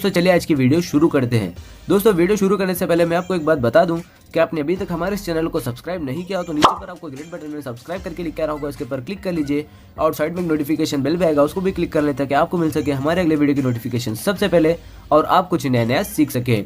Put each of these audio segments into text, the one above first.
दोस्तों चलिए आज की वीडियो शुरू करते हैं। दोस्तों वीडियो शुरू करने से पहले मैं आपको एक बात बता दूं कि आपने अभी तक हमारे इस चैनल को सब्सक्राइब नहीं किया हो तो नीचे पर आपको ग्रेट बटन में सब्सक्राइब करके लिखा रहा होगा, इसके पर क्लिक कर लीजिए और साइड में नोटिफिकेशन बेल भी आएगा, उसको भी क्लिक कर लेते ताकि आपको मिल सके हमारे अगले वीडियो की नोटिफिकेशन सबसे पहले और आप कुछ नया सीख सके।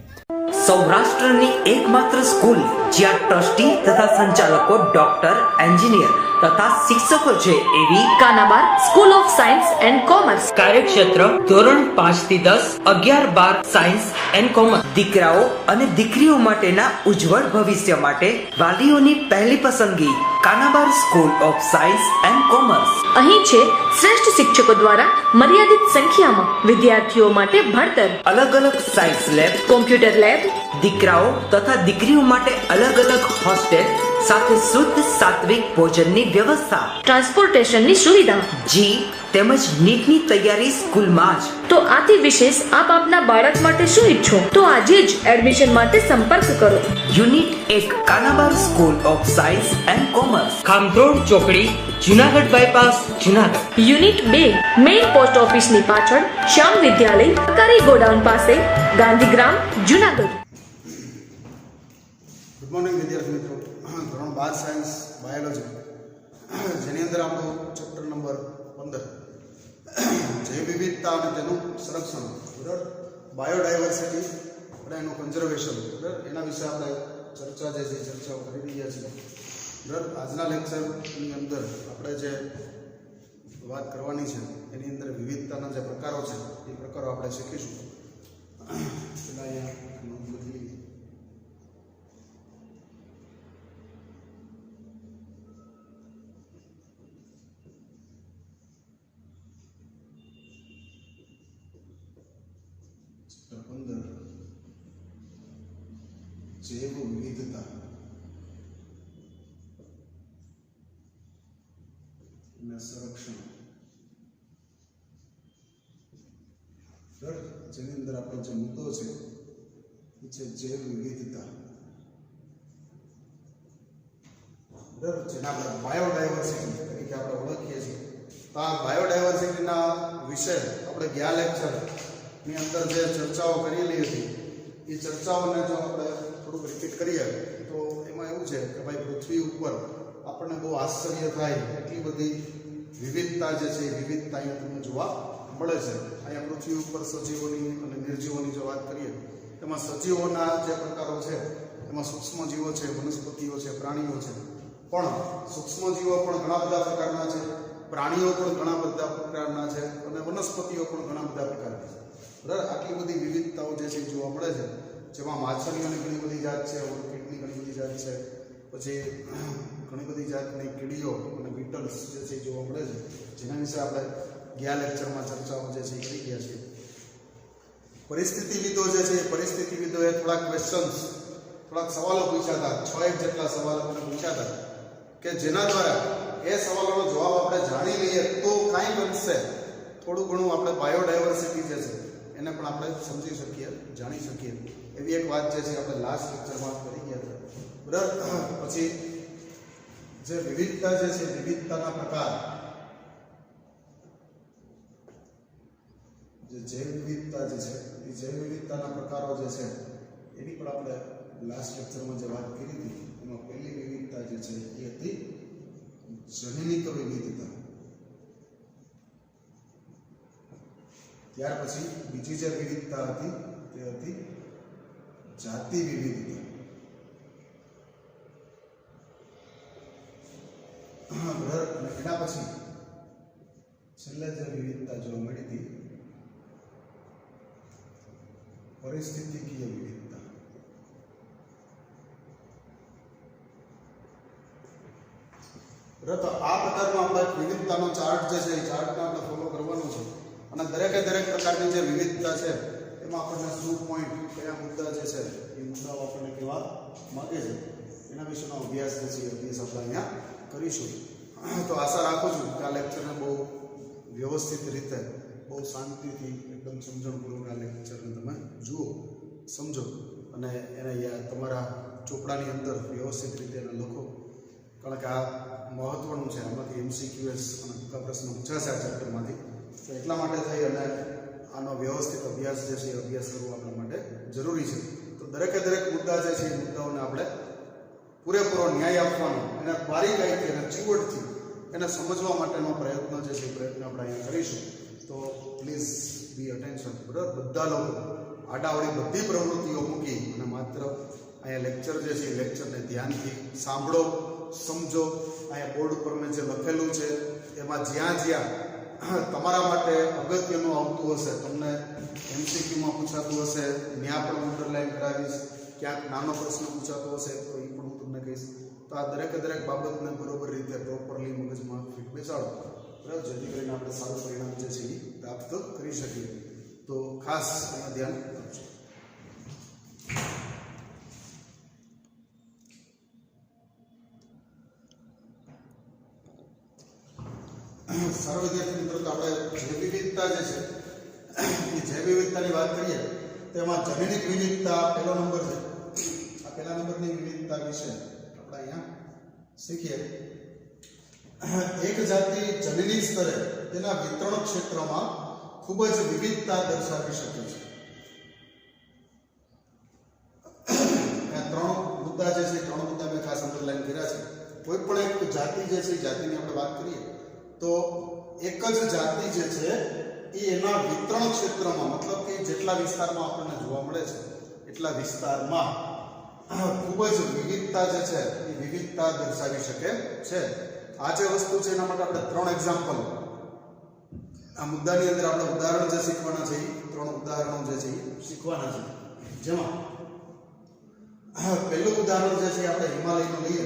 સૌરાષ્ટ્રની એકમાત્ર સ્કૂલ જ્યાં ટ્રસ્ટી તથા સંચાલકો ડોક્ટર, એન્જિનિયર તથા શિક્ષકો છે એવી Kanabar school of science and commerce કાર્યક્ષેત્ર ધોરણ 5 થી 10, 11, 12 સાયન્સ એન્ડ કોમર્સ। દીકરાઓ અને દીકરીઓ માટેના ઉજ્જવળ ભવિષ્ય માટે વાલીઓની પહેલી પસંદગી Kanabar school of science and commerce. અહીં છે શ્રેષ્ઠ શિક્ષકો દ્વારા મર્યાદિત સંખ્યામાં વિદ્યાર્થીઓ માટે ભણતર, અલગ અલગ સાયન્સ લેબ, કોમ્પ્યુટર લેબ, દીકરાઓ તથા દીકરીઓ માટે અલગ અલગ હોસ્ટેલ સાથે શુદ્ધ સાત્વિક ભોજનની વ્યવસ્થા, ટ્રાન્સપોર્ટેશનની સુવિધા, જી તેમજ નીટની તૈયારી સ્કૂલમાં જ। તો આથી વિશેષ આપ આપના બાળક માટે શું ઈચ્છો તો આજે જ એડમિશન માટે સંપર્ક કરો। Unit 1 Kanabar school of science and commerce, Khamrod ચોકડી, Junagadh bypass, Junagadh. Unit 2 main post ઓફિસની પાછળ શ્યામ વિદ્યાલય, સરકારી ગોડાઉન પાસે, ગાંધીગ્રામ, જુનાગઢ। ગુડ મોર્નિંગ વિદ્યાર્થી મિત્રો, ધોરણ 12 સાયન્સ બાયોલોજી જેની અંદર આપણો ચેપ્ટર નંબર 15 જૈવ વિવિધતા અને તેનું સંરક્ષણ, બરાબર, બાયોડાયવર્સિટી અને એનું કન્ઝર્વેશન, બરાબર, એના વિશે આપણે ચર્ચાઓ કરી રહ્યા છીએ, બરાબર। આજના લેક્ચરની અંદર આપણે જે વાત કરવાની છે એની અંદર વિવિધતાના જે પ્રકારો છે એ પ્રકારો આપણે શીખીશું। પહેલાં અહીંયા નોંધ લખી લીધી। जैव विविधता संरक्षण, जेनी अंदर आपणो जे मुद्दो छे ए छे जैव विविधता, बराबर, जेना આપણે બાયોડાયવર્સિટી તરીકે આપણે ઓળખીએ છીએ। તો આ બાયોડાયવર્સિટીના વિશે આપણે ગયા લેક્ચરની અંદર જે ચર્ચાઓ કરેલી હતી એ ચર્ચાઓને જો આપણે થોડુંક રિપીટ કરીએ તો એમાં એવું છે કે ભાઈ પૃથ્વી ઉપર આપણને બહુ આશ્ચર્ય થાય એટલી બધી વિવિધતા જે છે એ વિવિધતા અહીંયા તમને જોવા મળે છે। અહીંયા પૃથ્વી ઉપર સજીવોની અને નિર્જીવોની જો વાત કરીએ એમાં સજીવોના જે પ્રકારો છે એમાં સૂક્ષ્મજીવો છે, વનસ્પતિઓ છે, પ્રાણીઓ છે, પણ સૂક્ષ્મજીવો પણ ઘણા બધા પ્રકારના છે, પ્રાણીઓ પણ ઘણા બધા પ્રકારના છે અને વનસ્પતિઓ પણ ઘણા બધા પ્રકારના છે, બરાબર। આટલી બધી વિવિધતાઓ જે છે એ જોવા મળે છે, જેમાં માછલીઓની ઘણી બધી જાત છે, ઓર્કિડની ઘણી બધી જાત છે, પછી ઘણી બધી જાતની કીડીઓ અને બીટલ્સ જે છે એ જોવા મળે છે, જેના વિશે આપણે ગયા લેક્ચરમાં ચર્ચાઓ જે છે એ કરી ગયા છીએ। પરિસ્થિતિવિદો જે છે એ પરિસ્થિતિવિદોએ થોડાક ક્વેશ્ચન્સ, થોડાક સવાલો પૂછ્યા હતા, 6 જેટલા સવાલો મને પૂછ્યા હતા કે જેના દ્વારા એ સવાલોનો જવાબ આપણે જાણી લઈએ તો કાંઈ બનશે, થોડું ઘણું આપણે બાયોડાયવર્સિટી જે છે એને પણ આપણે સમજી શકીએ, જાણી શકીએ, એવી એક વાત જે છે આપણે લાસ્ટ લેક્ચરમાં કરી ગયા હતા, બરાબર। પછી જે વિવિધતા જે છે વિવિધતાના પ્રકાર, જે જૈવ વિવિધતા જે છે એ જૈવ વિવિધતાના પ્રકારો જે છે એની પણ આપણે લાસ્ટ લેક્ચરમાં જે વાત કરી હતી એમાં પહેલી વિવિધતા જે છે એ હતી જનનિક વિવિધતા। ત્યાર પછી બીજી જે વિવિધતા હતી તે હતી જાતિ વિવિધતા, બરાબર। અને એના પછી છેલ્લે જે વિવિધતા જોવા મળી હતી પરિસ્થિતિકીય વિવિધતા। તો આ પ્રકારનો આપણે વિવિધતાનો ચાર્ટ જે છે એ ચાર્ટને આપણે ફોલો કરવાનો છે અને દરેકે દરેક પ્રકારની જે વિવિધતા છે એમાં આપણને શું પોઈન્ટ, કયા મુદ્દા જે છે એ મુદ્દાઓ આપણને કહેવા માગે છે એના વિશેનો અભ્યાસ જે છે એ અભ્યાસ આપણે અહીંયા કરીશું। તો આશા રાખું છું કે આ લેક્ચરને બહુ વ્યવસ્થિત રીતે, બહુ શાંતિથી, એકદમ સમજણપૂર્વક આ લેક્ચરને તમે જુઓ, સમજો અને એને તમારા ચોપડાની અંદર વ્યવસ્થિત રીતે એને લખો, કારણ કે આ મહત્વનું છે। આમાંથી MCQs અને ટૂંકા પ્રશ્નો પૂછાશે આ ચેપ્ટરમાંથી, તો એટલા માટે થઈ અને આનો વ્યવસ્થિત અભ્યાસ જે છે એ અભ્યાસ કરવો આપણા માટે જરૂરી છે. તો દરેકે દરેક મુદ્દા જે છે એ મુદ્દાઓને આપણે પૂરેપૂરો ન્યાય આપવાનો, એના બારીકાઈથી અને ચીવટથી એને સમજવા માટેનો પ્રયત્ન જે છે એ પ્રયત્ન આપણે અહીંયા કરીશું. તો પ્લીઝ બી અટેન્શન, બરાબર? બધા લોકો આડાવડી બધી પ્રવૃત્તિઓ મૂકી અને માત્ર અહીંયા લેક્ચર જે છે એ લેક્ચરને ધ્યાનથી સાંભળો, સમજો. અહીંયા બોર્ડ ઉપર મેં જે લખેલું છે એમાં જ્યાં જ્યાં તમારા માટે અગત્યનું આવતું હશે, તમને MCQમાં પૂછાતું હશે, ત્યાં પણ અંડરલાઈન કરાવીશ. ક્યાંક નાનો પ્રશ્ન પૂછાતો હશે તો એ પણ હું તમને કહીશ. તો આ દરેકે દરેક બાબતને બરોબર રીતે પ્રોપરલી મગજમાં ફિટ બેસાડો, બરાબર? જેથી કરીને આપણે સારું પરિણામ જે છે એ પ્રાપ્ત કરી શકીએ. તો ખાસ એમાં ધ્યાન આપજો. સારો વિદ્યાર્થી મિત્રો, તો આપણે જૈવ વિવિધતા જે છે એ જૈવ વિવિધતાની વાત કરીએ તો એમાં જનનિક વિવિધતા પહેલો નંબર છે. આ પહેલા નંબરની વિવિધતા વિશે આપણે અહીંયા શીખીએ. એક જાતિ જનની સ્તરે તેના વિતરણ ક્ષેત્રમાં ખૂબ જ વિવિધતા દર્શાવી શકે છે. ત્રણ મુદ્દા જે છે, ત્રણ મુદ્દા મેં ખાસ અંડરલાઈન કર્યા છે. કોઈ પણ એક જાતિ જે છે, જાતિની આપણે વાત કરીએ તો એક જ જાતિ જે છે એ એના વિતરણ ક્ષેત્રમાં, મતલબ કે જેટલા વિસ્તારમાં આપણને જોવા મળે છે એટલા વિસ્તારમાં ખૂબ જ વિવિધતા જે છે એ વિવિધતા દર્શાવી શકે છે. આ જે વસ્તુ છે એના માટે આપણે ત્રણ એક્ઝામ્પલ આ મુદ્દાની અંદર આપણે ઉદાહરણ જે શીખવાના છે, ત્રણ ઉદાહરણો જે છે એ શીખવાના છે. જેમાં પહેલું ઉદાહરણ જે છે આપણે હિમાલયનું લઈએ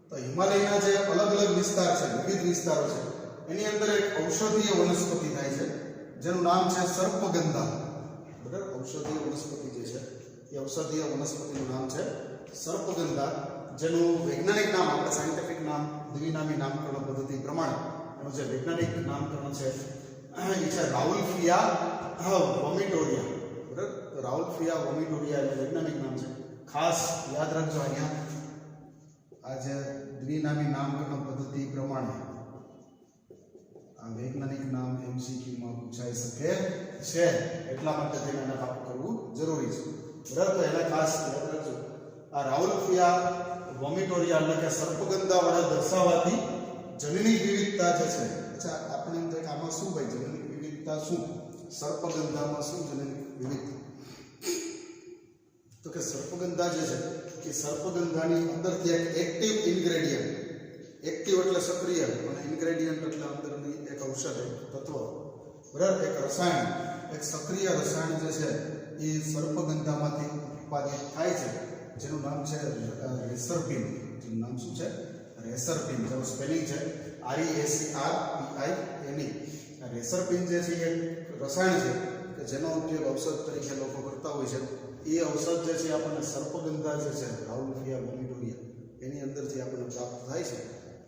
તો હિમાલયના જે અલગ અલગ વિસ્તાર છે, વિવિધ વિસ્તારો છે, એની અંદર એક ઔષધીય વનસ્પતિ થાય છે જેનું નામ છે સર્પગંધા. બરાબર? ઔષધીય વનસ્પતિ જે છે એ ઔષધીય વનસ્પતિનું નામ છે સર્પગંધા, જેનું વૈજ્ઞાનિક નામ, આપણે સાયન્ટિફિક નામ, દ્વિનામી નામકરણ પદ્ધતિ પ્રમાણે એનું જે વૈજ્ઞાનિક નામકરણ છે એ છે રાઉલ્ફિયા વોમિટોરિયા. બરાબર? તો રાઉલ્ફિયા વોમિટોરિયા એનું વૈજ્ઞાનિક નામ છે. ખાસ યાદ રાખજો, અહીંયા આ જે દ્વિનામી નામકરણ પદ્ધતિ પ્રમાણે આ વૈજ્ઞાનિક નામ MCQમાં પૂછાઈ શકે છે, એટલા માટે તેને એને પાકું કરવું જરૂરી છે. બરાબર? તો એને ખાસ યાદ રાખજો. આ રાઉલ્ફિયા વોમિટોરિયા એટલે કે સર્પગંધા વડે દર્શાવાતી જનની વિવિધતા જે છે. અચ્છા, આપણે એમ થાય કે આમાં શું ભાઈ જનની વિવિધતા શું, સર્પગંધામાં શું જનની વિવિધતા? તો કે સર્પગંધા જે છે એ સર્પગંધાની અંદરથી એક એક્ટિવ ઇન્ગ્રેડિયન્ટ, એક્ટિવ એટલે સક્રિય અને ઇન્ગ્રેડિયન્ટ એટલે અંદરની એક ઔષધ તત્વ, બરાબર? એક રસાયણ, એક સક્રિય રસાયણ જે છે એ સર્પગંધામાંથી ઉત્પાદિત થાય છે, જેનું નામ છે રેસરપિન. જેનું નામ શું છે? રેસરપિન. જેનું સ્પેલિંગ છે RESERPINE. રેસરપિન જે છે એ રસાયણ છે કે જેનો ઉપયોગ ઔષધ તરીકે લોકો કરતા હોય છે. એ ઔષધ જે છે આપણને સર્પગંધા જે છે રાઉલ્ફિયા વોમિટોરિયા એની અંદરથી આપણને પ્રાપ્ત થાય છે.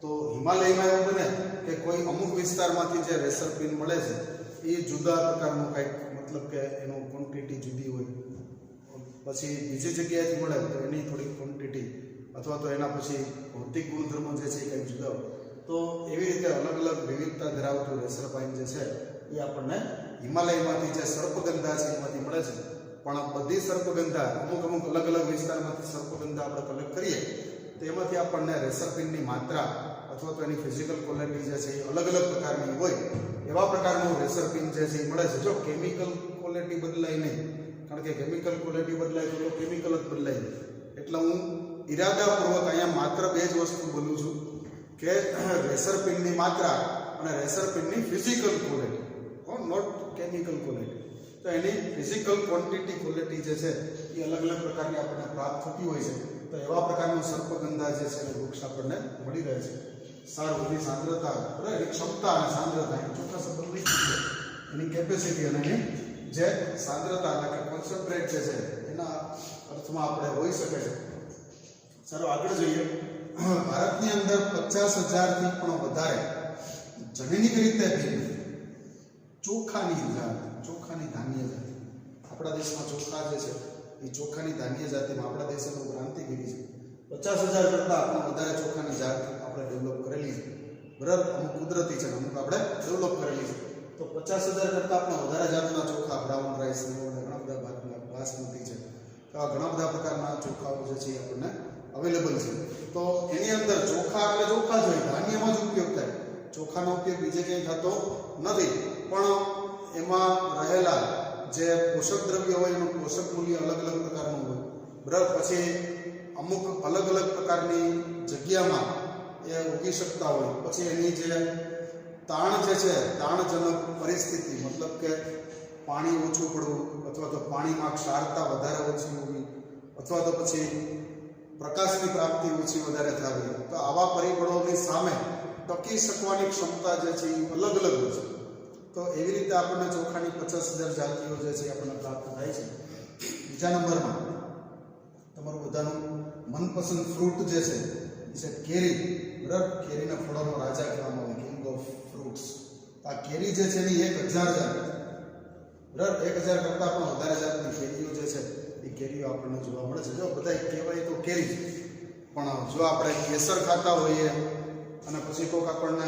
તો હિમાલયમાં એવું બને કે કોઈ અમુક વિસ્તારમાંથી જે રેસરપિન મળે છે એ જુદા પ્રકારનું કંઈક, મતલબ કે એનું ક્વોન્ટિટી જુદી હોય, પછી બીજી જગ્યાએથી મળે તો એની થોડીક ક્વોન્ટિટી અથવા તો એના પછી ભૌતિક ગુણધર્મો જે છે એ કંઈક જુદા હોય. તો એવી રીતે અલગ અલગ વિવિધતા ધરાવતું રેસરપાઇન જે છે એ આપણને હિમાલયમાંથી જે સર્પગંધા છે એમાંથી મળે છે. પણ બધી સર્પગંધા અમુક અલગ અલગ વિસ્તારમાંથી સર્પગંધા આપણે કલેક્ટ કરીએ તો એમાંથી આપણને રેસરપિનની માત્રા અથવા તો એની ફિઝિકલ ક્વોલિટી જે છે એ અલગ અલગ પ્રકારની હોય, એવા પ્રકારનું રેસરપિન જે છે એ મળે છે. જો કેમિકલ ક્વોલિટી બદલાય નહીં, કારણ કે કેમિકલ ક્વોલિટી બદલાય તો કેમિકલ જ બદલાય. એટલે હું ઈરાદાપૂર્વક અહીંયા માત્ર બે જ વસ્તુ બોલું છું કે રેસરપિનની માત્રા અને રેસરપિનની physical quality, not chemical quality. તો એની ફિઝિકલ ક્વોન્ટિટી ક્વોલિટી જે છે એ અલગ અલગ પ્રકારની આપણને પ્રાપ્ત થતી હોય છે. તો એવા પ્રકારનું સર્પગંધા જે છે એ વૃક્ષ આપણને મળી રહે છે. સારું, એની સાંદ્રતા, એની ક્ષમતા અને સાંદ્રતા એ ચોખ્ખા સંબંધ નહીં છે. એની કેપેસિટી અને એની જે સાંદ્રતા એટલે કે કોન્સન્ટ્રેટ જે છે એના અર્થમાં આપણે હોઈ શકે છે. ચાલો આગળ જોઈએ. ભારતની અંદર 50,000થી પણ વધારે જનનિક રીતે ભિન્ન ચોખાની ધાન્ય જાતિ. આપણા દેશમાં ચોખા જે છે એ ચોખાની ધાન્ય જાતિમાં આપણા દેશનું ક્રાંતિગીરી છે. 50,000 કરતાં પણ વધારે ચોખાની જાત આપણે ડેવલપ કરેલી છે. બરાબર? અમુક કુદરતી છે, અમુક આપણે ડેવલપ કરેલી છે. તો 50,000 કરતાં પણ વધારે જાતના ચોખા, બ્રાઉન રાઈસ ને ઘણા બધા ભાતના બાસમતી છે, આવા ઘણા બધા પ્રકારના ચોખાઓ જે છે એ આપણને અવેલેબલ છે. તો એની અંદર ચોખા એટલે ચોખા જ હોય, ધાન્યમાં જ ઉપયોગ થાય. ચોખાનો ઉપયોગ બીજે ક્યાંય થતો નથી, પણ એમાં રહેલા જે પોષક દ્રવ્ય હોય એનું પોષક મૂલ્ય અલગ અલગ પ્રકારનું હોય. બરાબર. પછી અમુક અલગ અલગ પ્રકારની જગ્યામાં એ ઉગી શકતા હોય. પછી એની જે તાણ જે છે, તાણજનક પરિસ્થિતિ, મતલબ કે પાણી ઓછું પડવું, અથવા તો પાણીમાં ક્ષારતા વધારે ઓછી હોવી, અથવા તો પછી પ્રકાશની પ્રાપ્તિ ઓછી વધારે થવી, તો આવા પરિબળોની સામે ટકી શકવાની ક્ષમતા જે છે એ અલગ અલગ હોય છે. તો એવી રીતે આપણને ચોખાની 50,000 જાતિઓ જે છે આપણને પ્રાપ્ત થાય છે. બીજા નંબરમાં તમારું બધાનું મનપસંદ ફ્રૂટ જે છે એ છે કેરી. બરાબર. કેરીના ફળોનો રાજા કહેવામાં આવે, કિંગ ઓફ ફ્રૂટ્સ. આ કેરી જે છે એની 1,000 જાત, બરાબર, 1,000 કરતાં પણ વધારે જાતની કેરીઓ જે છે એ કેરીઓ આપણને જોવા મળે છે. જો બધા કહેવાય તો કેરી, પણ જો આપણે કેસર ખાતા હોઈએ અને પછી કોઈક આપણને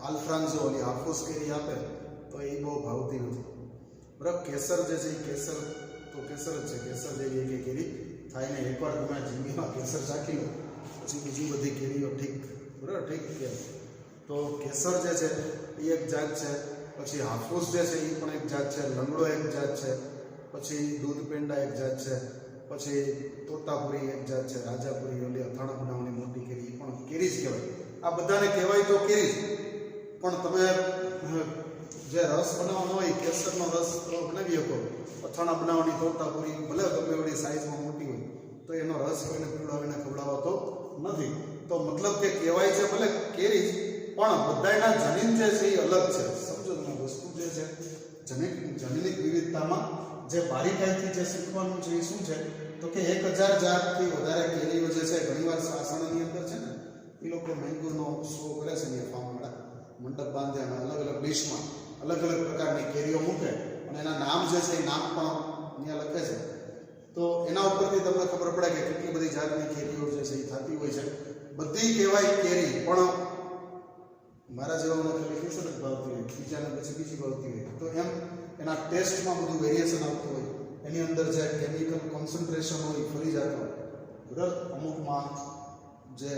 આલ્ફ્રાન્ઝો ઓલી હાફૂસ કેરી આપે તો એ બહુ ભાવતી નથી. બરાબર. કેસર જે છે એ કેસર તો કેસર જ છે, કેસર જેવી એક કેરી થાય ને. એકવાર તમે જિંદગીમાં કેસર ચાખી લો પછી બીજી બધી કેરીઓ ઠીક, બરાબર, ઠીક કે. તો કેસર જે છે એ એક જાત છે. પછી હાફૂસ જે છે એ પણ એક જાત છે, લંગડો એક જાત છે, પછી દૂધ પેંડા એક જાત છે, પછી તોતાપુરી એક જાત છે, રાજાપુરી ઓલી અથાણા બનાવવાની મોટી કેરી એ પણ કેરી જ કહેવાય. આ બધાને કહેવાય તો કેરી, પણ તમે જે રસ બનાવવાનો હોય, કેસરનો રસ બનાવી શકો, અથાણા બનાવવાની તોતાપુરી ભલે ગમે એવડી સાઈઝમાં મોટી હોય તો એનો રસ કોઈને પીવડાવીને ખવડાવતો નથી. તો મતલબ કે કહેવાય છે ભલે કેરી, પણ બધાના જનીન જે છે એ અલગ છે. સમજો તમે વસ્તુ જે છે જનીનિક વિવિધતામાં જે બારીકાઈથી જે શીખવાનું છે એ શું છે તો કે 1,000 જાતથી વધારે કેરીઓ જે છે ઘણીવાર સાસણની અંદર છે ને એ લોકો મેંગોનો શો કરે છે ને, ફાર્મવાળા મંડપ બાંધે અને અલગ અલગ ડિશમાં અલગ અલગ પ્રકારની કેરીઓ મૂકે અને એના નામ જે છે એ નામ પણ અહીંયા લખે છે. તો એના ઉપરથી તમને ખબર પડે કે કેટલી બધી જાતની કેરીઓ જે છે એ થતી હોય છે. બધી કહેવાય કેરી, પણ મારા જેવાને ખાલી કેસર જ ભાવતી હોય, બીજાને પછી બીજી ભાવતી હોય. તો એમ એના ટેસ્ટમાં બધું વેરિએશન આવતું હોય, એની અંદર જે કેમિકલ કોન્સન્ટ્રેશન હોય એ ફરી જતું હોય. બરાબર. અમુકમાં જે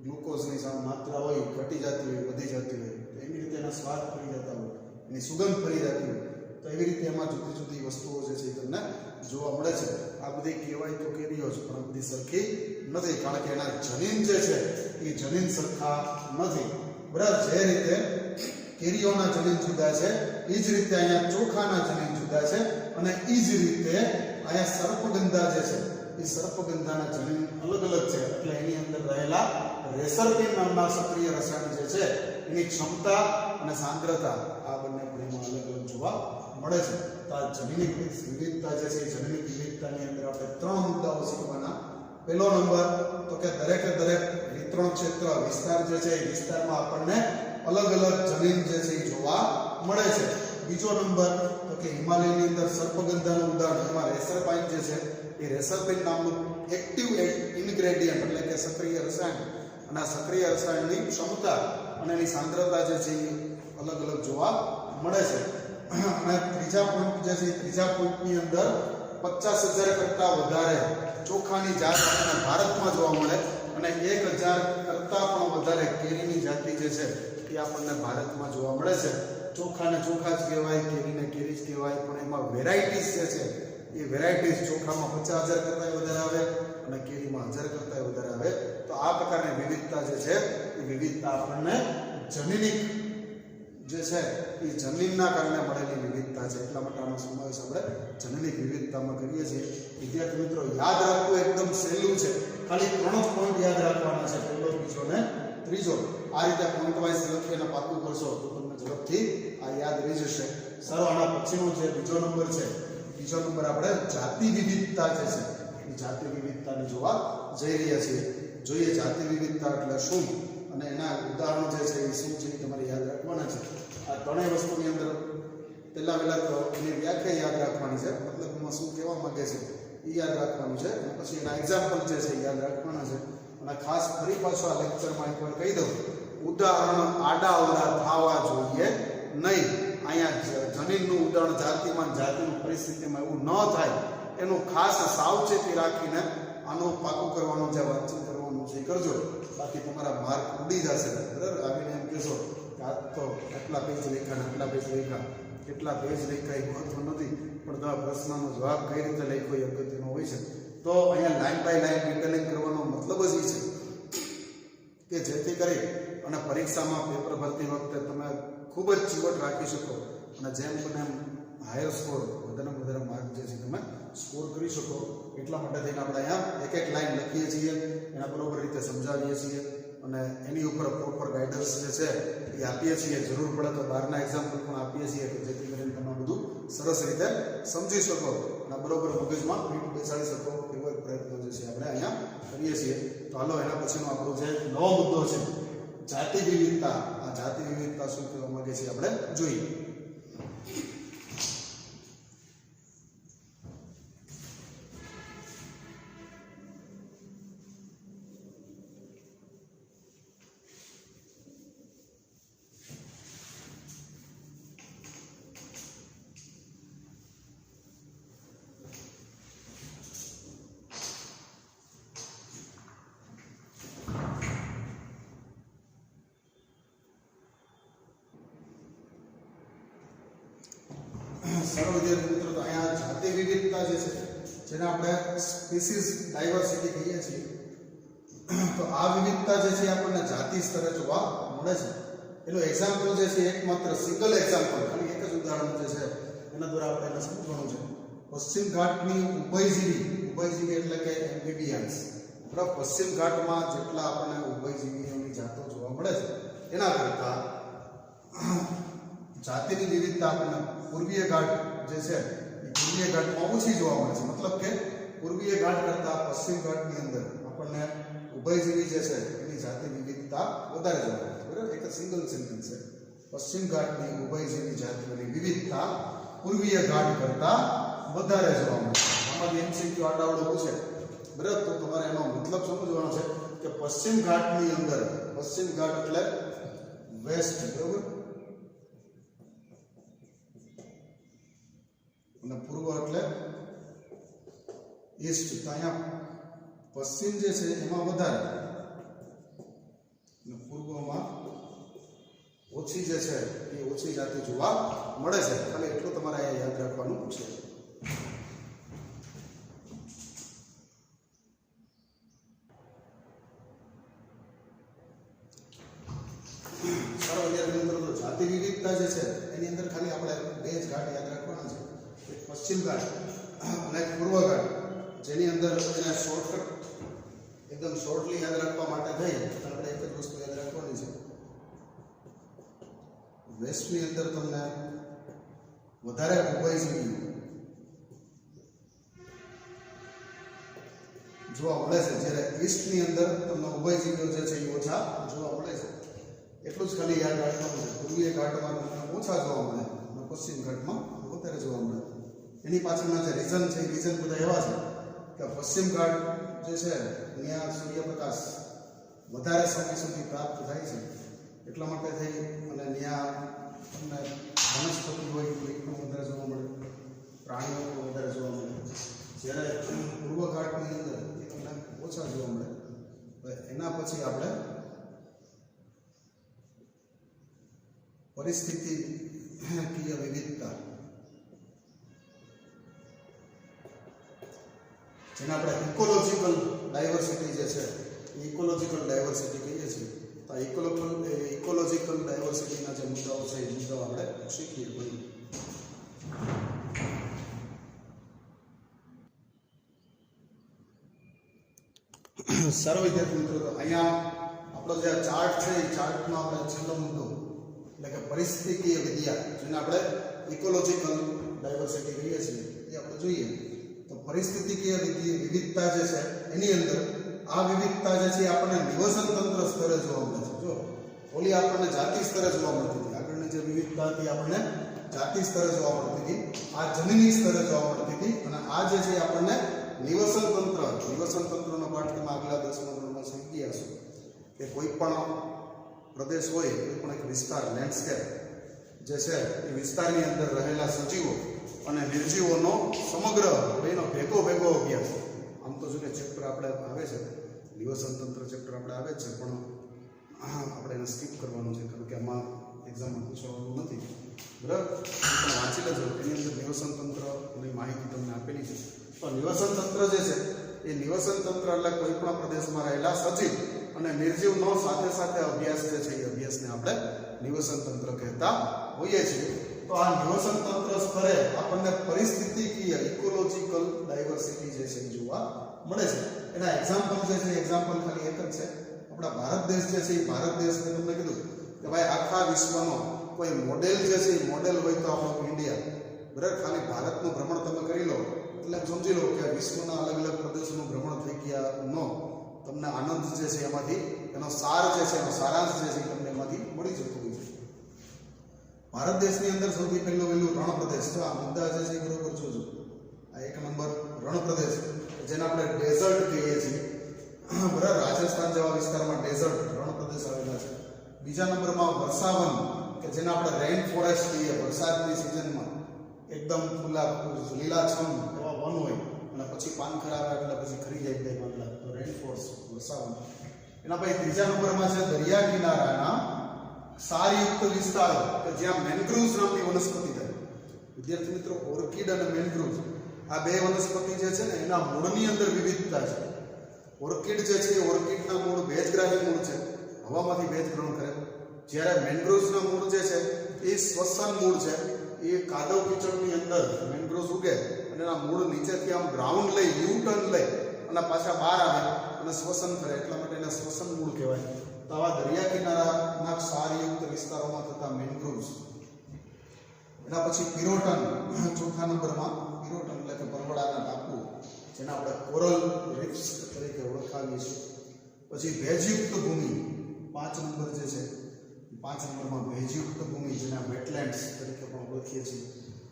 ગ્લુકોઝની માત્રા હોય ઘટી જતી હોય, વધી જતી હોય, તો એવી રીતે એના સ્વાદ ફરી જતા હોય, એની સુગંધ ફરી જતી હોય. તો એવી રીતે એમાં જુદી જુદી વસ્તુઓ જે છે એ તમને જોવા મળે છે. આ બધી કહેવાય તો કેરીઓ છે, પણ બધી સરખી નથી, કારણ કે એના જનીન જે છે એ જનીન સરખા નથી. બરાબર. જે રીતે કેરીઓના જનીન જુદા છે એ જ રીતે અહીંયા ચોખાના જનીન જુદા છે, અને એ જ રીતે અહીંયા સર્પગંધા જે છે એ સર્પગંધાના જનીન અલગ અલગ છે. એટલે એની અંદર રહેલા રેસરપિન નામના સક્રિય રસાયણ જે છે એની ક્ષમતા અને સાંદ્રતા આ બંને પણ એમાં અલગ અલગ જોવા મળે છે. તો આ જનીનિક વિવિધતા જે છે એ જનીનિક વિવિધતાની અંદર આપણે 3 મુદ્દાઓ શીખવાના. પહેલો નંબર તો કે દરેકે દરેક વિતરણ ક્ષેત્ર વિસ્તાર જે છે એ વિસ્તારમાં આપણને અલગ અલગ જમીન જે છે એ જોવા મળે છે. બીજો નંબર તો કે હિમાલયની અંદર સર્પગંધાનું ઉદાહરણ, એમાં રેસરપાઇન જે છે એ રેસરપિન નામનું એક્ટિવ ઇન્ગ્રેડિયન્ટ એટલે કે સક્રિય રસાયણ, અને આ સક્રિય રસાયણની ક્ષમતા અને એની સાંદ્રતા જે છે એ અલગ અલગ જોવા મળે છે. અને ત્રીજા પોઈન્ટ જે છે ત્રીજા પોઈન્ટની અંદર 50,000 કરતાં વધારે ચોખાની જાત આપણને ભારતમાં જોવા મળે, અને 1,000 કરતાં પણ વધારે કેરીની જાતિ જે છે એ આપણને ભારતમાં જોવા મળે છે. ચોખાને ચોખા જ કહેવાય, કેરીને કેરી જ કહેવાય, પણ એમાં વેરાયટીઝ જે છે એ વેરાયટીઝ ચોખામાં 50,000 કરતાં વધારે આવે અને કેરીમાં 1,000 કરતાં વધારે આવે. તો આ પ્રકારની વિવિધતા જે છે એ વિવિધતા આપણને જનીનિક જે છે એ જમીનના કારણે મળેલી વિવિધતા છે. એટલા માટે આનો સમાવેશ આપણે જનીનિક વિવિધતામાં કરીએ છીએ. વિદ્યાર્થી મિત્રો, યાદ રાખવું એકદમ સહેલું છે, ખાલી 3 જ પોઈન્ટ યાદ રાખવાના છે, પહેલો, બીજો ને ત્રીજો. આ રીતે પોઈન્ટ વાઇઝ લખી અને પાકું કરશો તો તમને ઝડપથી આ યાદ રહી જશે. સારો, આના પછીનો જે બીજો નંબર છે, બીજો નંબર આપણે જાતિ વિવિધતા જે છે એ જાતિ વિવિધતાને જોવા જઈ રહ્યા છીએ. જોઈએ જાતિ વિવિધતા એટલે શું અને એના ઉદાહરણ જે છે એ શું છે એ તમારે યાદ રાખવાના છે. આ ત્રણેય વસ્તુની અંદર પહેલા તો એની વ્યાખ્યા યાદ રાખવાની છે, મતલબ એમાં શું કહેવા માંગે છે એ યાદ રાખવાનું છે, અને પછી એના એક્ઝામ્પલ જે છે એ યાદ રાખવાના છે. અને ખાસ ફરી પાછો આ લેક્ચરમાં એકવાર કહી દઉં, ઉદાહરણ આડા અવળા થવા જોઈએ નહીં. અહીંયા જમીનનું ઉદાહરણ જાતિમાં જાતિની પરિસ્થિતિમાં એવું ન થાય એનું ખાસ સાવચેતી રાખીને આનું પાકું કરવાનું જે વાતચીત કરવાનું છે કરજો. બાકી તમારા માર્ક ઉડી જશે. બરાબર, આવીને એમ કહેશો કે આ તો કેટલા પેજ લખ્યા, આટલા પેજ લખ્યા, કેટલા પેજ લખ્યા એ મહત્વ નથી, પણ તમારા પ્રશ્નનો જવાબ કઈ રીતે લખ્યો એ અગત્યનો હોય છે. તો અહીંયા લાઈન બાય લાઈન ડિટેલિંગ કરવાનો મતલબ જ એ છે કે જેથી કરી અને પરીક્ષામાં પેપર ભરતી વખતે તમે ખૂબ જ ચીવટ રાખી શકો અને જેમ બને એમ હાયર સ્કોર, વધારેમાં વધારે માર્ક જે છે તમે સ્કોર કરી શકો. એટલા માટે થઈને આપણે અહીંયા એક એક લાઈન લખીએ છીએ, એના બરોબર રીતે સમજાવીએ છીએ અને એની ઉપર પ્રોપર ગાઈડન્સ જે છે એ આપીએ છીએ. જરૂર પડે તો બહારના એક્ઝામ્પલ પણ આપીએ છીએ કે જેથી કરીને તમે બધું સરસ રીતે સમજી શકો અને બરોબર મગજમાં ફીટ બેસાડી શકો એવો એક પ્રયત્ન જે છે આપણે અહીંયા કરીએ છીએ. તો હાલો એના પછીનો આપણો જે નવો મુદ્દો છે જાતિ વિવિધતા. આ જાતિ વિવિધતા શું કહેવા માંગે છે આપણે જોઈએ. સર્વ વિદ્યાર્થી મિત્રો, તો અહીંયા જાતિ વિવિધતા જે છે જેને આપણે સ્પીસીસ ડાયવર્સિટી કહીએ છીએ, તો આ વિવિધતા જે છે આપણને જાતિ સ્તરે જોવા મળે છે. એનું એક્ઝામ્પલ જે છે એકમાત્ર સિંગલ એક્ઝામ્પલ, ખાલી એક જ ઉદાહરણ જે છે એના દ્વારા આપણે એને સમજવાનું છે. પશ્ચિમ ઘાટની ઉભયજીવી એટલે કે એમ્ફીબિયન્સ. બરાબર, પશ્ચિમ ઘાટમાં જેટલા આપણને ઉભયજીવીઓની જાતો જોવા મળે છે એના કરતાં જાતિની વિવિધતા આપણને પૂર્વીય ઘાટ જે છે એ પૂર્વીય ઘાટમાં ઓછી જોવા મળે છે. મતલબ કે પૂર્વીય ઘાટ કરતાં પશ્ચિમ ઘાટની અંદર આપણને ઉભયજીવી જે છે એની જાતિ વિવિધતા વધારે જોવા મળે છે. બરાબર, એક સિંગલ સેન્ટેન્સ છે. પશ્ચિમ ઘાટની ઉભયજીવી જાતિઓની વિવિધતા પૂર્વીય ઘાટ કરતાં વધારે જોવા મળે છે. આમાંથી એમસીક્યુ આડાવડો પૂછે, બરાબર, તો તમારે એનો મતલબ સમજવાનો છે કે પશ્ચિમ ઘાટની અંદર, પશ્ચિમ ઘાટ એટલે વેસ્ટ, બરાબર, અને પૂર્વ એટલે ઈસ્ટ. તો અહીંયા પશ્ચિમ જે છે એમાં વધારે અને પૂર્વમાં ઓછી જે છે એ ઓછી જાતિ જોવા મળે છે. ખાલી એટલું તમારે અહીંયા યાદ રાખવાનું છે. સારો વિદ્યાર્થી મિત્રો, તો જાતિ વિવિધતા જે છે એની અંદર ખાલી આપણે બે જ ઘાટ યાદ રાખવાના છે, એક પશ્ચિમ ઘાટ અને એક પૂર્વ ઘાટ, જેની અંદર એને શોર્ટકટ એકદમ શોર્ટલી યાદ રાખવા માટે થઈ આપણે એક જ વસ્તુ યાદ રાખવાની છે. વેસ્ટની અંદર તમને વધારે ઉભયજીવી જોવા મળે છે, જ્યારે ઈસ્ટની અંદર તમને ઉભયજીવીઓ જે છે એ ઓછા જોવા મળે છે. એટલું જ ખાલી યાદ રાખવાનું છે. પૂર્વીય ઘાટમાં તમને ઓછા જોવા મળે અને પશ્ચિમ ઘાટમાં વધારે જોવા મળે. એની પાછળના જે રીઝન છે એ રીઝન બધા એવા છે કે પશ્ચિમ ઘાટ જે છે ત્યાં સૂર્યપ્રકાશ વધારે સમય સુધી પ્રાપ્ત થાય છે, એટલા માટે થઈ અને ત્યાં તમને વનસ્પતિ હોય વૃક્ષો વધારે જોવા મળે, પ્રાણીઓ વધારે જોવા મળે. જ્યારે પૂર્વ ઘાટની અંદર એ તમને ઓછા જોવા મળે. એના પછી આપણે પરિસ્થિતિકીય વિવિધતા, જેને આપણે ઇકોલોજીકલ ડાયવર્સિટી જે છે ઇકોલોજીકલ ડાયવર્સિટી કહીએ છીએ. તો ઇકોલોજીકલ ડાયવર્સિટીના જે મુદ્દાઓ છે એ મુદ્દાઓ આપણે શીખીએ. સારો વિદ્યાર્થી મિત્રો, તો અહીંયા આપણો જે ચાર્ટ છે એ ચાર્ટમાં આપણે છેલ્લો મુદ્દો એટલે કે પરિસ્થિતિકીય વિદ્યા, જેને આપણે ઇકોલોજીકલ ડાયવર્સિટી કહીએ છીએ, એ આપણે જોઈએ. તો પરિસ્થિતિકીય વિવિધતા જે છે એની અંદર આ વિવિધતા જે છે આપણને નિવસન તંત્ર સ્તરે જોવા મળે છે. જો ઓલી આપણને જાતિ સ્તરે જોવા મળતી હતી, આગળની જે વિવિધતા હતી આપણને જાતિ સ્તરે જોવા મળતી હતી, આ જમીની સ્તરે જોવા મળતી હતી, અને આ જે છે આપણને નિવસન તંત્રનો પાઠ તમે આગલા 10મા ધોરણમાં શીખી ગયા છો કે કોઈ પણ પ્રદેશ હોય, કોઈ પણ એક વિસ્તાર લેન્ડસ્કેપ જે છે એ વિસ્તારની અંદર રહેલા સજીવો અને નિર્જીવોનો સમગ્ર બેનો ભેગો અભ્યાસ. આમ તો જો કે ચેપ્ટર આપણે આવે છે, નિવસન તંત્ર ચેપ્ટર આપણે આવે જ છે, પણ આપણે એને સ્કીપ કરવાનું છે કારણ કે આમાં એક્ઝામમાં પૂછવાનું નથી. બરાબર, પણ વાંચી લેજો. એની અંદર નિવસન તંત્રની માહિતી તમને આપેલી છે. તો નિવસન તંત્ર જે છે એ નિવસન તંત્ર એટલે કોઈ પણ પ્રદેશમાં રહેલા સજીવ અને નિર્જીવનો સાથે સાથે અભ્યાસ જે છે એ અભ્યાસને આપણે નિવસન તંત્ર કહેતા હોઈએ છીએ. તો આ નિવસન તંત્ર સ્તરે આપણને પરિસ્થિતિકીય ઇકોલોજીકલ ડાયવર્સિટી જે છે એ જોવા મળે છે. એના એક્ઝામ્પલ જે છે એક્ઝામ્પલ ખાલી એક જ છે. આપણા ભારત દેશ જે છે એ ભારત દેશ મેં તમને કીધું કે ભાઈ આખા વિશ્વનો કોઈ મોડેલ જે છે એ મોડેલ હોય તો આપણું ઇન્ડિયા. બરાબર, ખાલી ભારતનું ભ્રમણ તમે કરી લો એટલે સમજી લો કે વિશ્વના અલગ અલગ પ્રદેશોનું ભ્રમણ થઈ ગયાનો તમને આનંદ જે છે એમાંથી એનો સાર જે છે એનો સારાંશ જે છે તમને એમાંથી મળી જતો હોય છે. ભારત દેશની અંદર સૌથી વહેલું રણ પ્રદેશ છે. આ મુદ્દા જે છે એ બરોબર જોજો. આ એક નંબર રણ પ્રદેશ જેને આપણે ડેઝર્ટ કહીએ છીએ. બરાબર, રાજસ્થાન જેવા વિસ્તારમાં ડેઝર્ટ રણ પ્રદેશ આવેલા છે. બીજા નંબરમાં વર્ષાવન કે જેને આપણે રેઇન ફોરેસ્ટ કહીએ. વરસાદની સિઝનમાં એકદમ લીલાછમ એવા વન હોય અને પછી પાનખર આવે એટલે પછી ખરી જાય બે માંડલા, તો રેઇન ફોરેસ્ટ વર્ષાવન. એના પછી ત્રીજા નંબરમાં છે દરિયા કિનારાના ક્ષારયુક્ત વિસ્તારો કે જ્યાં મેનગ્રુવ્સ નામની વનસ્પતિ થાય. વિદ્યાર્થી મિત્રો, ઓર્કિડ અને મેનગ્રુવ્સ આ બે વનસ્પતિ જે છે ને એના મૂળની અંદર વિવિધતા છે. ઓર્કિડ જે છે એ ઓર્કિડના મૂળ ભેજગ્રાહી મૂળ છે, હવામાંથી ભેજ ગ્રહણ કરે. જ્યારે મેનગ્રોવ્સના મૂળ જે છે એ શ્વસન મૂળ છે. એ કાદવ કીચડની અંદર મેનગ્રોવ્સ ઉગે અને એના મૂળ નીચેથી આમ ગ્રાઉન્ડ લઈ યુટર્ન લઈ અને પાછા બહાર આવે અને શ્વસન કરે, એટલા માટે એને શ્વસન મૂળ કહેવાય. તો આવા દરિયા કિનારાના ક્ષારયુક્ત વિસ્તારોમાં થતા મેનગ્રોવ્સ. એના પછી પિરોટન ચોથા નંબરમાં. પિરોટન એટલે કે પરવડાના ટાપુ જેને આપણે કોરલ રીફ્સ તરીકે ઓળખાવીએ છીએ. પછી ભેજયુક્ત ભૂમિ 5 નંબર જે છે, 5 નંબરમાં ભેજયુક્ત ભૂમિ જેને વેટલેન્ડ્સ તરીકે પણ ઓળખીએ છીએ.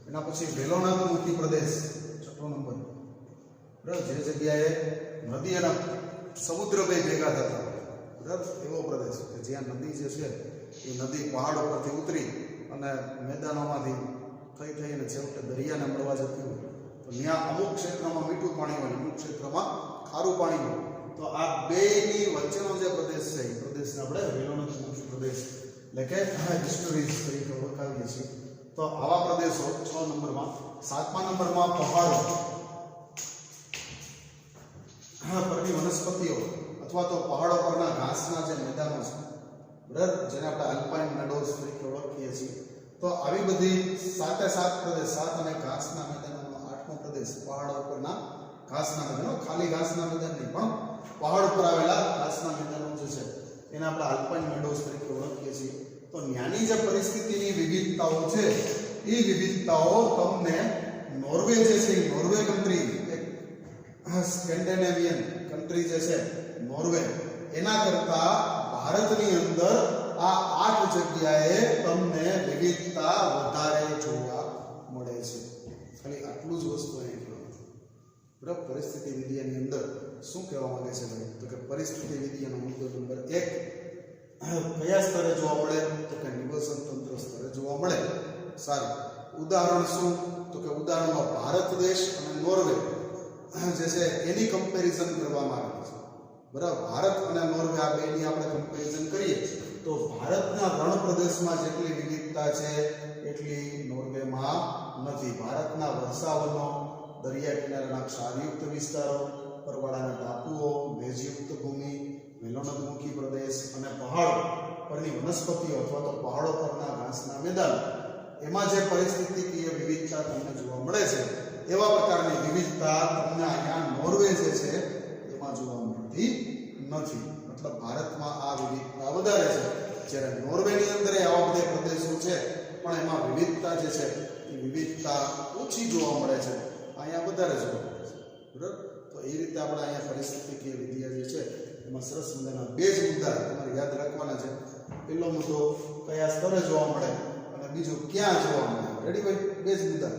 એના પછી વેલોનાદમુખી પ્રદેશ 6 નંબર. બરાબર, જે જગ્યાએ નદી અને સમુદ્ર બે ભેગા થતા બરાબર એવો પ્રદેશ કે જ્યાં નદી જે છે એ નદી પહાડ ઉપરથી ઉતરી અને મેદાનોમાંથી થઈને છેવટે દરિયાને મળવા જતી હોય. તો ત્યાં અમુક ક્ષેત્રમાં મીઠું પાણી હોય, અમુક ક્ષેત્રમાં ખારું પાણી હોય. તો આ બેની વચ્ચેનો જે પ્રદેશ છે એ પ્રદેશને આપણે વેલોનાદમુખી પ્રદેશ એટલે કે હિસ્ટોરીઝ તરીકે ઓળખાવીએ છીએ. તો આવા પ્રદેશો 6 નંબરમાં. 7મા નંબરમાં પહાડો પરની વનસ્પતિઓ અથવા તો પહાડો પરના ઘાસના જે મેદાનો છે બરાબર, જેને આપણે આલ્પાઇન મેડોઝ તરીકે ઓળખીએ છીએ. તો આવી બધી 7 પ્રદેશ, 7 અને ઘાસના મેદાનોનો 8મો પ્રદેશ પહાડો પરના ઘાસના મેદાનો. ખાલી ઘાસના મેદાન નહીં પણ પહાડ પર આવેલા ઘાસના મેદાનો જે છે એને આપણે આલ્પાઇન મેડોઝ તરીકે ઓળખીએ છીએ. તો ત્યાંની જે પરિસ્થિતિની વિવિધતાઓ છે એ વિવિધતાઓ તમને નોર્વે જે છે એ નોર્વે કન્ટ્રી, એક સ્કેન્ડિનેવિયન કન્ટ્રી જે છે નોર્વે, એના કરતા ભારતની અંદર આ 8 જગ્યાએ તમને વિવિધતા વધારે જોવા મળે છે. ખાલી આટલું જ વસ્તુ અહીં બરાબર. પરિસ્થિતિ વિદ્યાની અંદર શું કહેવા માંગે છે ભાઈ? તો કે પરિસ્થિતિ વિદ્યાનો મુદ્દો નંબર 1 કયા સ્તરે જોવા મળે? તો કે નિવસન તંત્ર સ્તરે જોવા મળે. સારું, ઉદાહરણ શું? તો કે ઉદાહરણમાં ભારત દેશ અને નોર્વે જે છે એની કમ્પેરિઝન કરવામાં આવે છે. બરાબર, ભારત અને નોર્વે આ બેની આપણે કમ્પેરિઝન કરીએ તો ભારતના રણ પ્રદેશમાં જેટલી વિવિધતા છે એટલી નોર્વેમાં નથી. ભારતના વર્ષાવનો, દરિયા કિનારાના ક્ષારયુક્ત વિસ્તારો, પરવાળાના ટાપુઓ, ભેજયુક્ત ભૂમિ, વેલોનાદમુખી પ્રદેશ અને પહાડો પરની વનસ્પતિઓ અથવા તો પહાડો પરના ઘાસના મેદાન, એમાં જે પરિસ્થિતિકીય વિવિધતા તમને જોવા મળે છે એવા પ્રકારની વિવિધતા તમને અહીંયા નોર્વે જે છે એમાં જોવા મળતી નથી. મતલબ ભારતમાં આ વિવિધતા વધારે છે, જ્યારે નોર્વેની અંદર આવા બધા પ્રદેશો છે પણ એમાં વિવિધતા જે છે એ વિવિધતા ઓછી જોવા મળે છે, અહીંયા વધારે જોવા મળે છે. બરાબર, તો એ રીતે આપણે અહીંયા પરિસ્થિતિકીય વિદ્યા જે છે એમાં સરસ મજાના 2 જ મુદ્દા તમારે યાદ રાખવાના છે. પહેલો મુદ્દો કયા સ્તરે જોવા મળે અને બીજો ક્યાં જોવા મળે. રેડી ભાઈ? 2 જ મુદ્દા,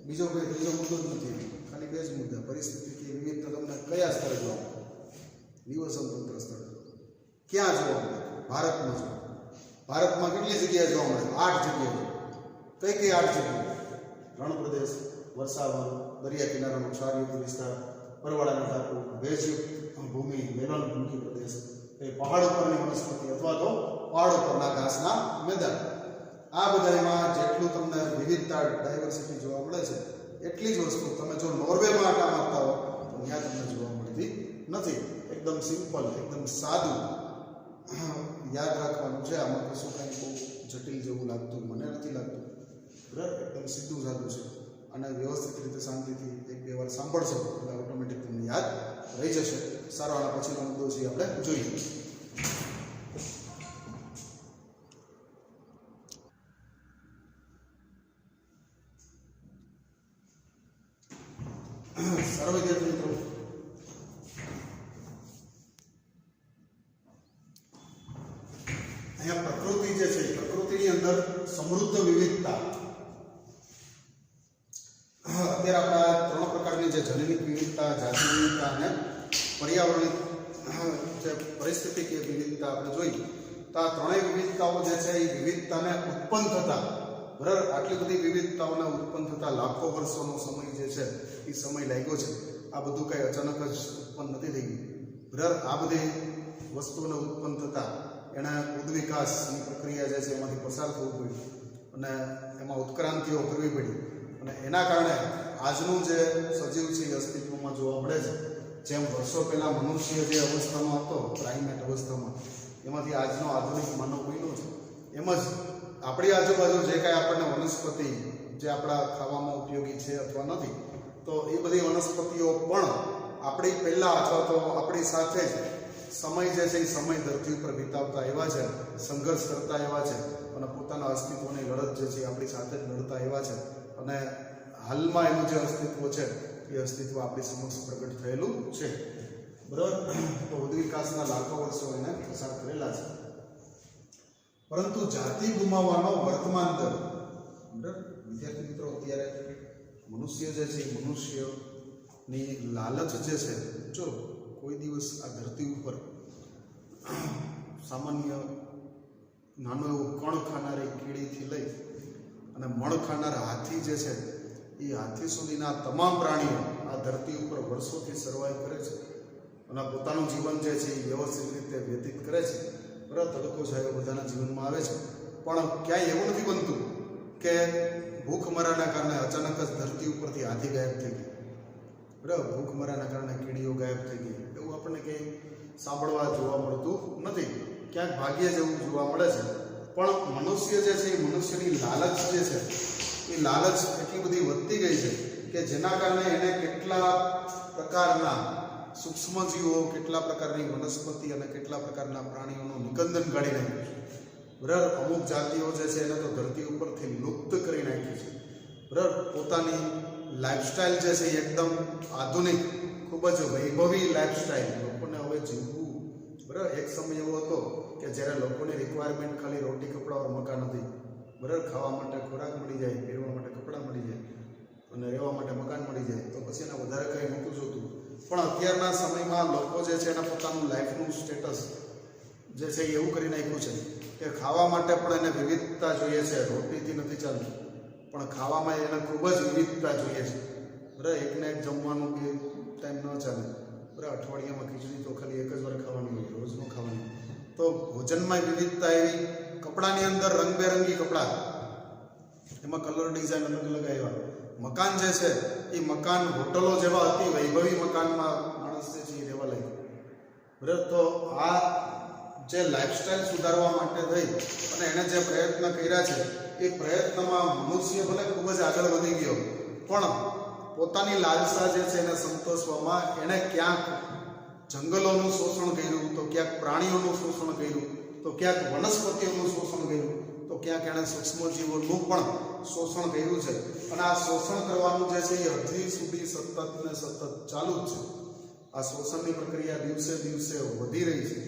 બીજો કોઈ ત્રીજો મુદ્દો જ નથી, ખાલી 2 જ મુદ્દા. પરિસ્થિતિકીય વિવિધતા તમને કયા સ્તરે જોવા મળે? નિવસન તંત્ર સ્તરે. ક્યાં જોવા મળે? ભારતમાં. ભારતમાં કેટલી જગ્યાએ જોવા મળે? 8 જગ્યાએ. કઈ કઈ 8 જગ્યાએ? રણ પ્રદેશ, વર્ષાવન, દરિયા કિનારાનો ક્ષારયુક્ત વિસ્તાર, પરવાળાના ટાપુ, ભેજયુક્ત ભૂમિ, મેદાનમુખી પ્રદેશ, એ પહાડ ઉપરની વનસ્પતિ અથવા તો પહાડ ઉપરના ઘાસના મેદાન. આ બધામાં જેટલું તમને વિવિધતા ડાયવર્સિટી જોવા મળે છે એટલી જ વસ્તુ તમે જો નોર્વેમાં આટા મારતા હો તો ત્યાં તમને જોવા મળતી નથી. એકદમ સિમ્પલ, એકદમ સાદું યાદ રાખવાનું છે. આમાં કશું કાંઈ બહુ જટિલ જેવું લાગતું મને નથી લાગતું. બરાબર, એકદમ સીધું સાદું છે અને વ્યવસ્થિત રીતે શાંતિથી 1-2 વાર સાંભળશો એટલે ઓટોમેટિક તમને યાદ રહી જશે. સારો, આના પછીનો મુદ્દો છે આપણે જોઈએ. સારો વિદ્યાર્થી મિત્રો, અહીંયા પ્રકૃતિ જે છે, પ્રકૃતિની અંદર સમૃદ્ધ વિવિધતા. અત્યારે આપણા 3 પ્રકારની જે જનનિક વિવિધતા, જાતિ વિવિધતા અને પર્યાવરણિક જે પરિસ્થિતિકીય વિવિધતા આપણે જોઈ, તો આ ત્રણેય વિવિધતાઓ જે છે એ વિવિધતાને ઉત્પન્ન થતા, બરાબર, આટલી બધી વિવિધતાઓને ઉત્પન્ન થતા લાખો વર્ષોનો સમય જે છે એ સમય લાગ્યો છે. આ બધું કંઈ અચાનક જ ઉત્પન્ન નથી થઈ ગયું. બરાબર, આ બધી વસ્તુઓને ઉત્પન્ન થતા એણે ઉદ્વિકાસની પ્રક્રિયા જે છે એમાંથી પસાર થવું પડ્યું અને એમાં ઉત્ક્રાંતિઓ કરવી પડી અને એના કારણે આજનું જે સજીવ છે એ અસ્તિત્વમાં જોવા મળે છે. જેમ વર્ષો પહેલાં મનુષ્ય જે અવસ્થામાં હતો, પ્રાઇમેટ અવસ્થામાં, એમાંથી આજનો આધુનિક માનવ બન્યો છે, એમ જ આપણી આજુબાજુ જે કાંઈ આપણને વનસ્પતિ જે આપણા ખાવામાં ઉપયોગી છે અથવા નથી, તો એ બધી વનસ્પતિઓ પણ આપણી પહેલાં અથવા તો આપણી સાથે જ સમય જે છે એ સમય ધરતી ઉપર વિતાવતા એવા છે, સંઘર્ષ કરતા એવા છે અને પોતાના અસ્તિત્વની લડત જે છે આપણી સાથે જ લડતા એવા છે અને હાલમાં એનું જે અસ્તિત્વ છે એ અસ્તિત્વ આપણી સમક્ષ પ્રગટ થયેલું છે. બરાબર, તો ઉદ્વિકાસના લાખો વર્ષો એને પસાર કરેલા છે. પરંતુ જાતિ ગુમાવવાનો વર્તમાન દર, બરાબર વિદ્યાર્થી મિત્રો, અત્યારે મનુષ્ય જે છે એ મનુષ્યની લાલચ જે છે, જો કોઈ દિવસ આ ધરતી ઉપર સામાન્ય નાનો એવો કણ ખાનારી કીડીથી લઈ અને મણ ખાનાર હાથી જે છે એ હાથી સુધીના તમામ પ્રાણીઓ આ ધરતી ઉપર વર્ષોથી સર્વાઈવ કરે છે અને પોતાનું જીવન જે છે એ વ્યવસ્થિત રીતે વ્યતીત કરે છે. બરાબર, તડકો છાયો બધાના જીવનમાં આવે છે, પણ ક્યાંય એવું નથી બનતું કે ભૂખમરાના કારણે અચાનક જ ધરતી ઉપરથી હાથી ગાયબ થઈ ગઈ. બરાબર, ભૂખમરાના કારણે કીડીઓ ગાયબ થઈ ગઈ, એવું આપણને કંઈ સાંભળવા જોવા મળતું નથી. ક્યાંક ભાગ્ય જેવું જોવા મળે છે. પણ મનુષ્ય જે છે એ મનુષ્યની લાલચ જે છે એ લાલચ એટલી બધી વધતી ગઈ છે કે જેના કારણે એને કેટલા પ્રકારના સૂક્ષ્મજીવો, કેટલા પ્રકારની વનસ્પતિ અને કેટલા પ્રકારના પ્રાણીઓનું નિકંદન કાઢી નાખ્યું છે. બરાબર, અમુક જાતિઓ જે છે એને તો ધરતી ઉપરથી લુપ્ત કરી નાખી છે. બરાબર, પોતાની લાઈફસ્ટાઈલ જે છે એ એકદમ આધુનિક, ખૂબ જ વૈભવી લાઈફસ્ટાઈલ લોકોને હવે જીવવું. બરાબર, એક સમય એવો હતો કે જ્યારે લોકોની રિક્વાયરમેન્ટ ખાલી રોટી, કપડાં ઓર મકાન હતી. બરાબર, ખાવા માટે ખોરાક મળી જાય, પહેરવા માટે કપડાં મળી જાય અને રહેવા માટે મકાન મળી જાય, તો પછી એને વધારે કંઈ નહોતું જોતું. પણ અત્યારના સમયમાં લોકો જે છે એના પોતાનું લાઈફનું સ્ટેટસ જે છે એ એવું કરી નાખ્યું છે કે ખાવા માટે પણ એને વિવિધતા જોઈએ છે. રોટીથી નથી ચાલતું, પણ ખાવામાં એને ખૂબ જ વિવિધતા જોઈએ છે. બરાબર, એકને એક જમવાનું કે ટાઈમ ન ચાલે. બરાબર, અઠવાડિયામાં ખીચડી તો ખાલી એક જ વાર ખાવાની હોય, રોજ ન ખાવાની. તો ભોજનમાં વિવિધતા એવી, કપડાની અંદર રંગબેરંગી કપડાં, એમાં કલર ડિઝાઇન અલગ અલગ આવ્યા. મકાન જે છે એ મકાન હોટલો જેવા અતિ વૈભવી મકાનમાં માણસ જે છે એ રહેવા લાગ્યો. બરાબર, તો આ જે લાઈફસ્ટાઈલ સુધારવા માટે થઈ અને એણે જે પ્રયત્ન કર્યા છે એ પ્રયત્નમાં મનુષ્ય ભલે ખૂબ જ આગળ વધી ગયો, પણ પોતાની લાલસા જે છે એને સંતોષવામાં એણે ક્યાંક જંગલોનું શોષણ કર્યું, તો ક્યાંક પ્રાણીઓનું શોષણ કર્યું, તો ક્યાંક વનસ્પતિઓનું શોષણ કર્યું, તો ક્યાંક એણે સૂક્ષ્મજીવોનું પણ શોષણ કર્યું છે. અને આ શોષણ કરવાનું જે છે એ હજી સુધી સતત ને સતત ચાલુ જ છે. આ શોષણની પ્રક્રિયા દિવસે દિવસે વધી રહી છે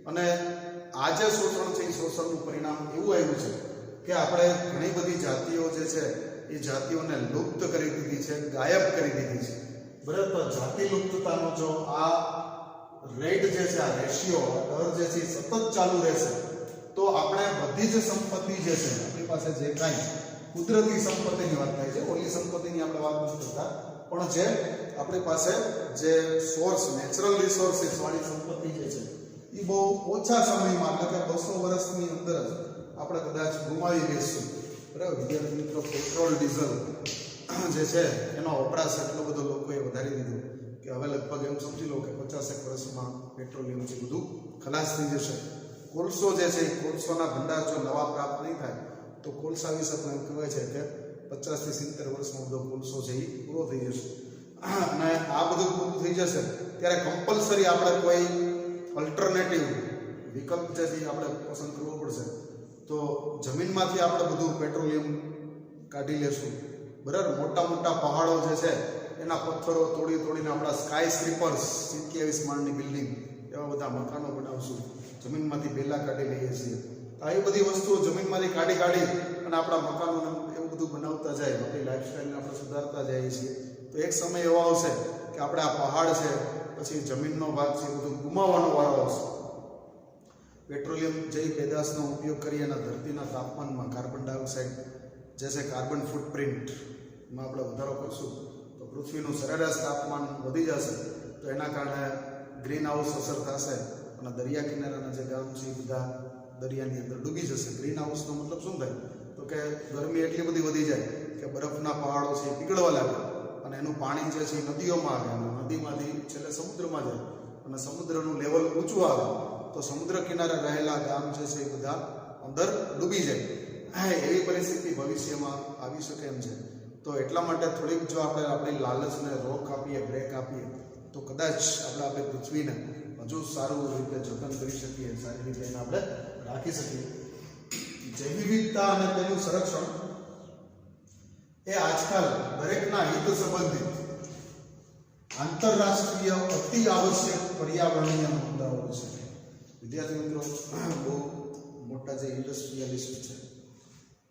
અને આ જે શોષણ છે એ શોષણનું પરિણામ એવું આવ્યું છે કે આપણે ઘણી બધી જાતિઓ જે છે એ જાતિઓને લુપ્ત કરી દીધી છે, ગાયબ કરી દીધી છે. બરાબર, તો જાતિ લુપ્તતાનો જો આ રેટ જે છે, આ રેશિયો, દર જે છે સતત ચાલુ રહેશે તો આપણે બધી જ સંપત્તિ જે છે આપણી પાસે જે કાંઈ કુદરતી સંપત્તિની વાત થાય છે, ઓલી સંપત્તિની આપણે વાત નથી કરતા, પણ જે આપણી પાસે જે સોર્સ નેચરલ રિસોર્સિસ વાળી સંપત્તિ જે છે એ બહુ ઓછા સમયમાં એટલે કે 200 વર્ષની અંદર જ આપણે કદાચ ગુમાવી દઈશું. બરાબર વિદ્યાર્થી મિત્રો, પેટ્રોલ ડીઝલ જે છે એનો વપરાશ એટલો બધો લોકોએ વધારી દીધો કે હવે લગભગ એમ સમજી લો કે 50 વર્ષમાં પેટ્રોલિયમ છે બધું ખલાસ થઈ જશે. કોલસો જે છે એ કોલસોના ભંડાર જો નવા પ્રાપ્ત નહીં થાય તો કોલસા વિશે પણ એમ કહેવાય છે કે 50 થી 70 વર્ષમાં બધો કોલસો છે એ પૂરો થઈ જશે. અને આ બધું પૂરું થઈ જશે ત્યારે કમ્પલસરી આપણે કોઈ અલ્ટરનેટિવ વિકલ્પ જે છે આપણે પસંદ કરવો પડશે. તો જમીનમાંથી આપણે બધું પેટ્રોલિયમ કાઢી લેશું. બરાબર મોટા મોટા પહાડો જે છે એના પથ્થરો તોડીને આપણા સ્કાય સ્લીપર્સ 27 માળની બિલ્ડિંગ એવા બધા મકાનો બનાવશું. જમીનમાંથી બેલા કાઢી લઈએ છીએ. આવી બધી વસ્તુઓ જમીનમાંથી કાઢી અને આપણા મકાનો એવું બધું બનાવતા જાય, આપણી લાઈફસ્ટાઈલને આપણે સુધારતા જઈએ છીએ. તો એક સમય એવો આવશે કે આપણે આ પહાડ છે પછી જમીનનો ભાગ છે બધું ગુમાવવાનો વારો આવશે. પેટ્રોલિયમ જે પેદાશનો ઉપયોગ કરી અને ધરતીના તાપમાનમાં કાર્બન ડાયોક્સાઇડ જે છે કાર્બન ફૂટપ્રિન્ટમાં આપણે વધારો કરશું તો પૃથ્વીનું સરેરાશ તાપમાન વધી જશે. તો એના કારણે ગ્રીન હાઉસ અસર થશે અને દરિયા કિનારાના જે ગામ છે એ બધા દરિયાની અંદર ડૂબી જશે. ગ્રીન હાઉસનો મતલબ શું થાય તો કે ગરમી એટલી બધી વધી જાય કે બરફના પહાડો છે એ પીગળવા લાગે અને એનું પાણી જે છે એ નદીઓમાં આવે અને નદીમાંથી છેલ્લે સમુદ્રમાં જાય અને સમુદ્રનું લેવલ ઊંચું આવે તો સમુદ્ર કિનારે રહેલા ગામ જે છે એ બધા અંદર ડૂબી જાય. એવી પરિસ્થિતિ ભવિષ્યમાં આવી શકે એમ છે. તો એટલા માટે થોડીક જો આપણે આપણી લાલચને રોક આપીએ, બ્રેક આપીએ તો કદાચ આપણે પૃથ્વીને હજુ સારું રીતે જતન કરી શકીએ, સારી રીતે એને આપણે રાખી શકીએ. જૈવ વિવિધતા અને તેનું સંરક્ષણ એ આજકાલ દરેકના હિત સંબંધિત આંતરરાષ્ટ્રીય અતિ આવશ્યક પર્યાવરણીય મુદ્દાઓ છે. વિદ્યાર્થી મિત્રો, બહુ મોટા જે ઇન્ડસ્ટ્રીયલિસ્ટ છે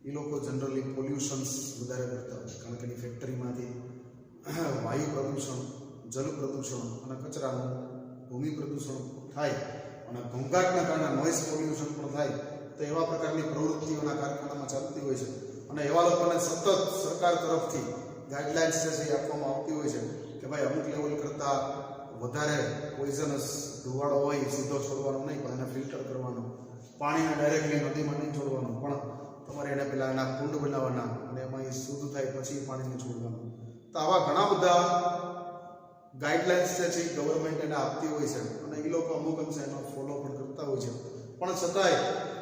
એ લોકો જનરલી પોલ્યુશન્સ વધારે કરતા હોય, કારણ કે એની ફેક્ટરીમાંથી વાયુ પ્રદૂષણ, જલ પ્રદૂષણ અને કચરાનું ભૂમિ પ્રદૂષણ થાય અને ઘોંઘાટના કારણે નોઇઝ પોલ્યુશન પણ થાય. તો એવા પ્રકારની પ્રવૃત્તિઓના કારખાનામાં ચાલતી હોય છે અને એવા લોકોને સતત સરકાર તરફથી ગાઈડલાઇન્સ જે છે એ આપવામાં આવતી હોય છે કે ભાઈ અમુક લેવલ કરતાં વધારે પોઈઝનસ ધુવાળો હોય એ સીધો છોડવાનો નહીં, પણ એને ફિલ્ટર કરવાનો, પાણીને ડાયરેક્ટલી નદીમાં નહીં છોડવાનું, પણ તમારે એને પહેલાં એના કુંડ બનાવવાના અને એમાં એ શુદ્ધ થાય પછી પાણીને છોડવાનું. તો આવા ઘણા બધા ગાઈડલાઇન્સ જે છે ગવર્મેન્ટ એને આપતી હોય છે અને એ લોકો અમુક અંશે એનો ફોલો પણ કરતા હોય છે. પણ છતાંય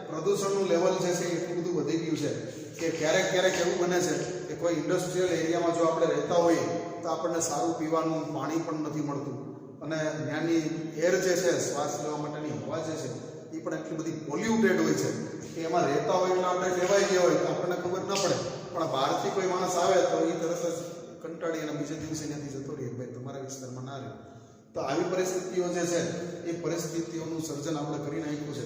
પ્રદૂષણનું લેવલ જે છે એટલું બધું વધી ગયું છે કે ક્યારેક એવું બને છે કે કોઈ ઇન્ડસ્ટ્રીયલ એરિયામાં જો આપણે રહેતા હોઈએ તો આપણને સારું પીવાનું પાણી પણ નથી મળતું અને ત્યાંની એર જે છે શ્વાસ લેવા માટેની હવા જે છે એ પણ એટલી બધી પોલ્યુટેડ હોય છે કે એમાં રહેતા હોય એટલે આપણે લેવાઈ ગયા હોય તો આપણને ખબર ન પડે, પણ બહારથી કોઈ માણસ આવે તો એ તરત જ કંટાળી અને બીજા દિવસે ત્યાંથી જતો રહીએ, ભાઈ તમારા વિસ્તારમાં ના રહે. તો આવી પરિસ્થિતિઓ જે છે એ પરિસ્થિતિઓનું સર્જન આપણે કરી નાખ્યું છે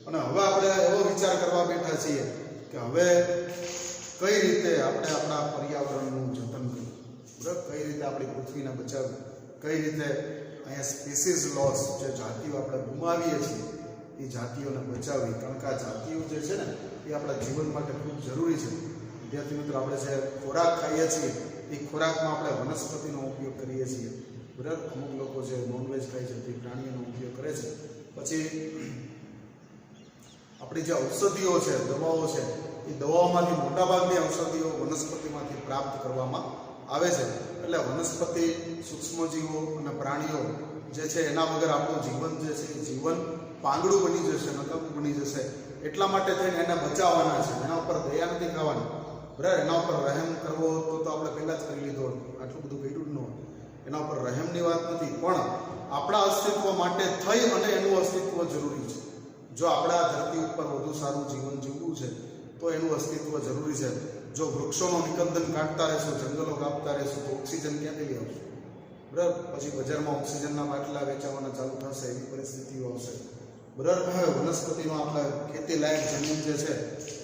અને હવે આપણે એવો વિચાર કરવા બેઠા છીએ કે હવે કઈ રીતે આપણે આપણા પર્યાવરણનું જતન કરવું, બરાબર, કઈ રીતે આપણી પૃથ્વીને બચાવવી, કઈ રીતે અહીંયા સ્પીસીઝ લોસ જે જાતિઓ આપણે ગુમાવીએ છીએ એ જાતિઓને બચાવવી, કારણ કે આ જાતિઓ જે છે ને એ આપણા જીવન માટે ખૂબ જરૂરી છે. વિદ્યાર્થી મિત્રો, આપણે જે ખોરાક ખાઈએ છીએ એ ખોરાકમાં આપણે વનસ્પતિનો ઉપયોગ કરીએ છીએ, બરાબર. અમુક લોકો જે નોનવેજ ખાય છે તે પ્રાણીઓનો ઉપયોગ કરે છે. પછી આપણી જે ઔષધિઓ છે, દવાઓ છે, એ દવાઓમાંથી મોટાભાગની ઔષધિઓ વનસ્પતિમાંથી પ્રાપ્ત કરવામાં આવે છે. એટલે વનસ્પતિ, સૂક્ષ્મજીવો અને પ્રાણીઓ જે છે એના વગર આપણું જીવન જે છે એ જીવન પાંગડું બની જશે, નકામું બની જશે. એટલા માટે થઈને એને બચાવવાના છે, એના ઉપર દયા નથી ખાવાની, બરાબર. એના ઉપર રહેમ કરવો તો આપણે પહેલાં જ કરી લીધો, આટલું બધું કર્યું જ ન હોય. એના ઉપર રહેમની વાત નથી, પણ આપણા અસ્તિત્વ માટે થઈ અને એનું અસ્તિત્વ જરૂરી છે. જો આપણે આ ધરતી ઉપર વધુ સારું જીવન જીવવું છે તો એનું અસ્તિત્વ જરૂરી છે. જો વૃક્ષોનું નિકંદન કાઢતા રહેશું, જંગલો કાપતા રહેશું તો ઓક્સિજન ક્યાંથી લઈ આવશું, બરાબર. પછી બજારમાં ઓક્સિજનના બાટલા વેચાવાના ચાલુ થશે, એવી પરિસ્થિતિઓ આવશે, બરાબર. વનસ્પતિનો આપણે ખેતી લાયક જમીન જે છે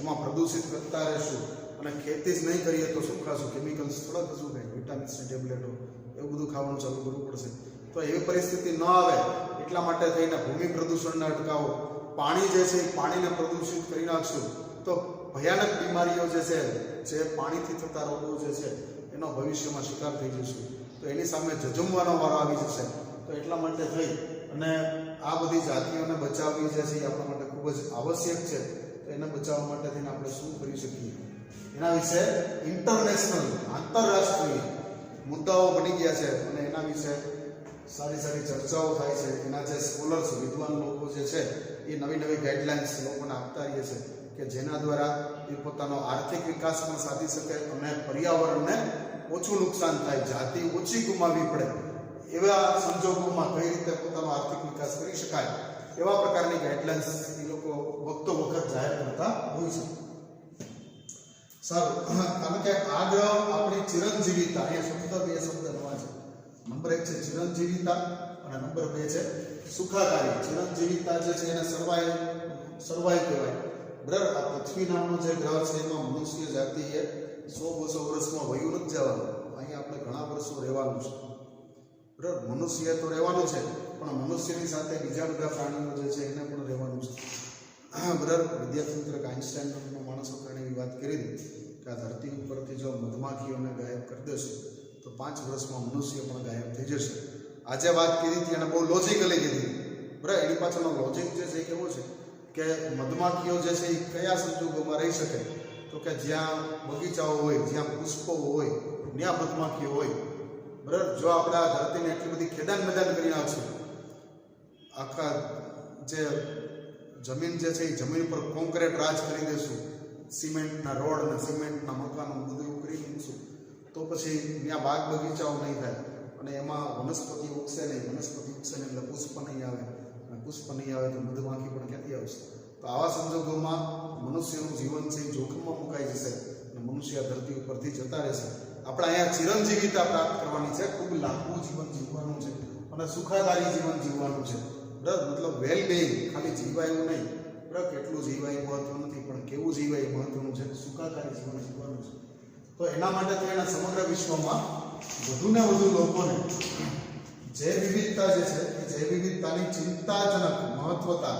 એમાં પ્રદૂષિત કરતા રહેશું અને ખેતી જ નહીં કરીએ તો શું ખાશું, કેમિકલ્સ થોડા કશું કંઈ, વિટામિન્સની ટેબ્લેટો એવું બધું ખાવાનું ચાલુ કરવું પડશે. તો એવી પરિસ્થિતિ ન આવે એટલા માટે થઈને ભૂમિ પ્રદૂષણને અટકાવો. પાણી જે છે એ પાણીને પ્રદૂષિત કરી નાખશું તો ભયાનક બીમારીઓ જે છે, જે પાણીથી થતા રોગો જે છે એનો ભવિષ્યમાં શિકાર થઈ જશું. તો એની સામે ઝઝુમવાનો વારો આવી જશે. તો એટલા માટે થઈ અને આ બધી જાતિઓને બચાવવી જે છે એ આપણા માટે ખૂબ જ આવશ્યક છે. તો એને બચાવવા માટે થઈને આપણે શું કરી શકીએ એના વિશે ઇન્ટરનેશનલ, આંતરરાષ્ટ્રીય મુદ્દાઓ બની ગયા છે અને એના વિશે સારી સારી ચર્ચાઓ થાય છે. એના જે સ્કોલર્સ, વિદ્વાન લોકો જે છે એ નવી નવી ગાઈડલાઇન્સ લોકોને આપતા રહે છે કે જેના દ્વારા એ પોતાનો આર્થિક વિકાસ પણ સાધી શકે અને પર્યાવરણને ઓછું નુકસાન થાય, જાતિ ઓછી ગુમાવવી પડે એવા સંજોગોમાં કઈ રીતે પોતાનો આર્થિક વિકાસ કરી શકાય એવા પ્રકારની ગાઈડલાઇન્સ એ લોકો વખતો વખત જાહેર કરતા હોય છે. સારું, કારણ કે આ ગ્રહ આપણી ચિરંજીવીતા, અહીંયા બે શબ્દ નવા છે. નંબર 1 છે ચિરંજીવીતા અને નંબર 2 છે સુખાકારી. ચિરંજીવીતા જે છે એને સર્વાઈવ કહેવાય. બરાબર, આ પૃથ્વી નામનો જે ગ્રહ છે એમાં મનુષ્ય જાતિએ 100-200 વર્ષમાં વયું નથી જવાનું. અહીંયા આપણે ઘણા વર્ષો રહેવાનું છે. બરાબર, મનુષ્ય તો રહેવાનું છે પણ મનુષ્યની સાથે બીજા બધા પ્રાણીઓ જે છે એને પણ રહેવાનું છે. બરાબર, વિદ્યાર્થી મિત્ર આઈન્સ્ટાઈનનો માણસ આપણે એવી વાત કરી હતી કે આ ધરતી ઉપરથી જો મધમાખીઓને ગાયબ કરી દેશે તો 5 વર્ષમાં મનુષ્ય પણ ગાયબ થઈ જશે. આજે વાત કરી હતી અને બહુ લોજિકલી કીધી. બરાબર, એની પાછળનો લોજિક જે છે એ કેવો છે કે મધમાખીઓ જે છે એ કયા સંજોગોમાં રહી શકે તો કે જ્યાં બગીચાઓ હોય, જ્યાં પુષ્પો હોય ત્યાં મધમાખીઓ હોય. બરાબર, જો આપણે આ ધરતીને એટલી બધી ખેદાન મેદાન કરી નાખશું, આખા જે જમીન જે છે એ જમીન પર કોન્ક્રીટ રાજ કરી દેશું, સિમેન્ટના રોડ અને સિમેન્ટના મકાનો બધું એવું કરી મૂકશું તો પછી ત્યાં બાગ બગીચાઓ નહીં થાય અને એમાં વનસ્પતિ ઉગશે નહીં. વનસ્પતિ ઉગશે નહીં એટલે પુષ્પ નહીં આવે અને પુષ્પ નહીં આવે તો મધમાખી પણ ક્યાંથી આવશે? તો આવા સંજોગોમાં મનુષ્યનું જીવન છે એ જોખમમાં મુકાઈ જશે અને મનુષ્ય ધરતી ઉપરથી જતા રહેશે. આપણે અહીંયા ચિરંજીવીતા પ્રાપ્ત કરવાની છે, ખૂબ લાંબુ જીવન જીવવાનું છે અને સુખાકારી જીવન જીવવાનું છે. બરાબર, મતલબ વેલ બિંગ, ખાલી જીવાયું નહીં. બરાબર, કેટલું જીવાય મહત્વ નથી પણ કેવું જીવાય મહત્વનું છે. સુખાકારી જીવન જીવવાનું છે. તો એના માટે તો એના સમગ્ર વિશ્વમાં વધુને વધુ લોકોને જૈવ વિવિધતા જે છે એ જૈવ વિવિધતાની ચિંતાજનક મહત્વતા,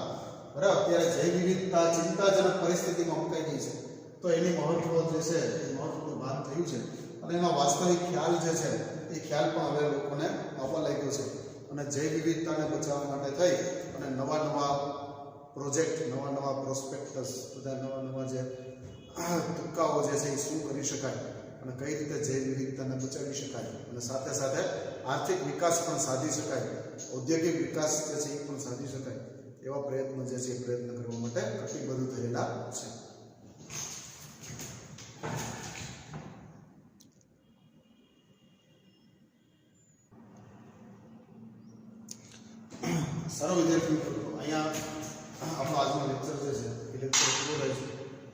બરાબર, અત્યારે જૈવ વિવિધતા ચિંતાજનક પરિસ્થિતિમાં મુકાઈ ગઈ છે. તો એની મહત્વ જે છે એ મહત્વનું ભાન થયું છે અને એનો વાસ્તવિક ખ્યાલ જે છે એ ખ્યાલ પણ હવે લોકોને આવવા લાગ્યો છે. અને જૈવ વિવિધતાને બચાવવા માટે થઈ અને નવા નવા પ્રોજેક્ટ, નવા નવા પ્રોસ્પેક્ટસ, બધા નવા જે તુક્કાઓ જે છે એ શું કરી શકાય અને કઈ રીતે જૈવ વિવિધતાને બચાવી શકાય અને સાથે સાથે આર્થિક વિકાસ પણ સાધી શકાય, ઔદ્યોગિક વિકાસ જે છે એ પણ સાધી શકાય એવા પ્રયત્નો જે છે એ પ્રયત્ન કરવા માટે કટિબદ્ધ થયેલા છે. સારો વિદ્યાર્થી મિત્રો, અહીંયા આપણો આજનો લેક્ચર જે છે એ લેક્ચર પૂરો થાય છે.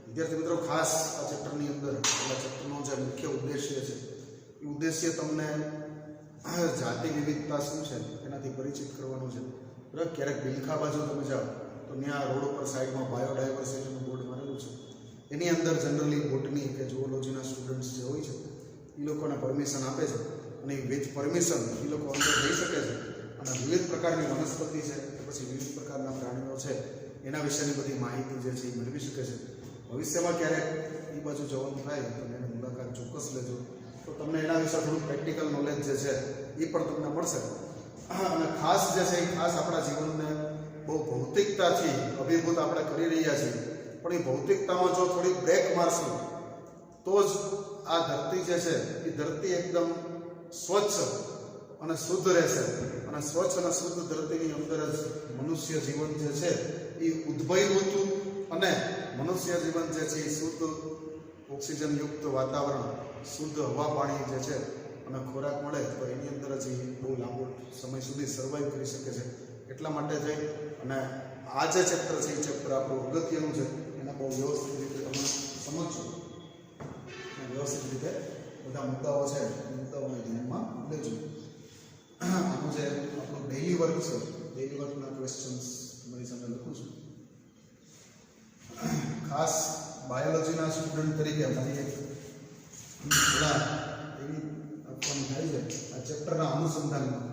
વિદ્યાર્થી મિત્રો, ખાસ આ ચેપ્ટરની અંદર આપણા ચેપ્ટરનો જે મુખ્ય ઉદ્દેશ્ય છે એ ઉદ્દેશ્ય તમને જાતિ વિવિધતા શું છે એનાથી પરિચિત કરવાનું છે. બરાબર, ક્યારેક બિલખા બાજુ તમે જાઓ તો ત્યાં રોડ ઉપર સાઈડમાં બાયોડાયવર્સિટીનું બોર્ડ મારેલું છે. એની અંદર જનરલી બોટની કે ઝૂઓલોજીના સ્ટુડન્ટ્સ જે હોય છે એ લોકોને પરમિશન આપે છે અને વિથ પરમિશન એ લોકો અંદર જઈ શકે છે અને વિવિધ પ્રકારની વનસ્પતિ છે કે પછી વિવિધ પ્રકારના પ્રાણીઓ છે એના વિશેની બધી માહિતી જે છે એ મેળવી શકે છે. ભવિષ્યમાં ક્યારેક એ બાજુ જવાનું થાય તો એની મુલાકાત ચોક્કસ લેજો, તો તમને એના વિશે થોડું પ્રેક્ટિકલ નોલેજ જે છે એ પણ તમને મળશે. અને ખાસ જે છે એ ખાસ આપણા જીવનને બહુ ભૌતિકતાથી અભિભૂત આપણે કરી રહ્યા છીએ પણ એ ભૌતિકતામાં જો થોડી બ્રેક મારશું તો જ આ ધરતી જે છે એ ધરતી એકદમ સ્વચ્છ અને શુદ્ધ રહેશે. અને સ્વચ્છ અને શુદ્ધ ધરતીની અંદર જ મનુષ્ય જીવન જે છે એ ઉદ્ભવ્યું હતું અને મનુષ્ય જીવન જે છે એ શુદ્ધ ઓક્સિજનયુક્ત વાતાવરણ, શુદ્ધ હવા પાણી જે છે અને ખોરાક મળે તો એની અંદર જ એ બહુ લાંબો સમય સુધી સર્વાઈવ કરી શકે છે. એટલા માટે થઈ અને આ જે ચેપ્ટર છે એ ચેપ્ટર આપણું અગત્યનું છે, એને બહુ વ્યવસ્થિત રીતે તમે સમજજો અને વ્યવસ્થિત રીતે બધા મુદ્દાઓ છે એ મુદ્દાઓને ધ્યાનમાં લેજો. આનું જે આપણું ડેઇલી વર્ક છે, ડેઇલી વર્કના ક્વેશ્ચન્સ તમારી સામે લખું છું. ખાસ બાયોલોજીના સ્ટુડન્ટ તરીકે મારી એક સલાહ એવી આપવાની થાય છે આ ચેપ્ટરના અનુસંધાનમાં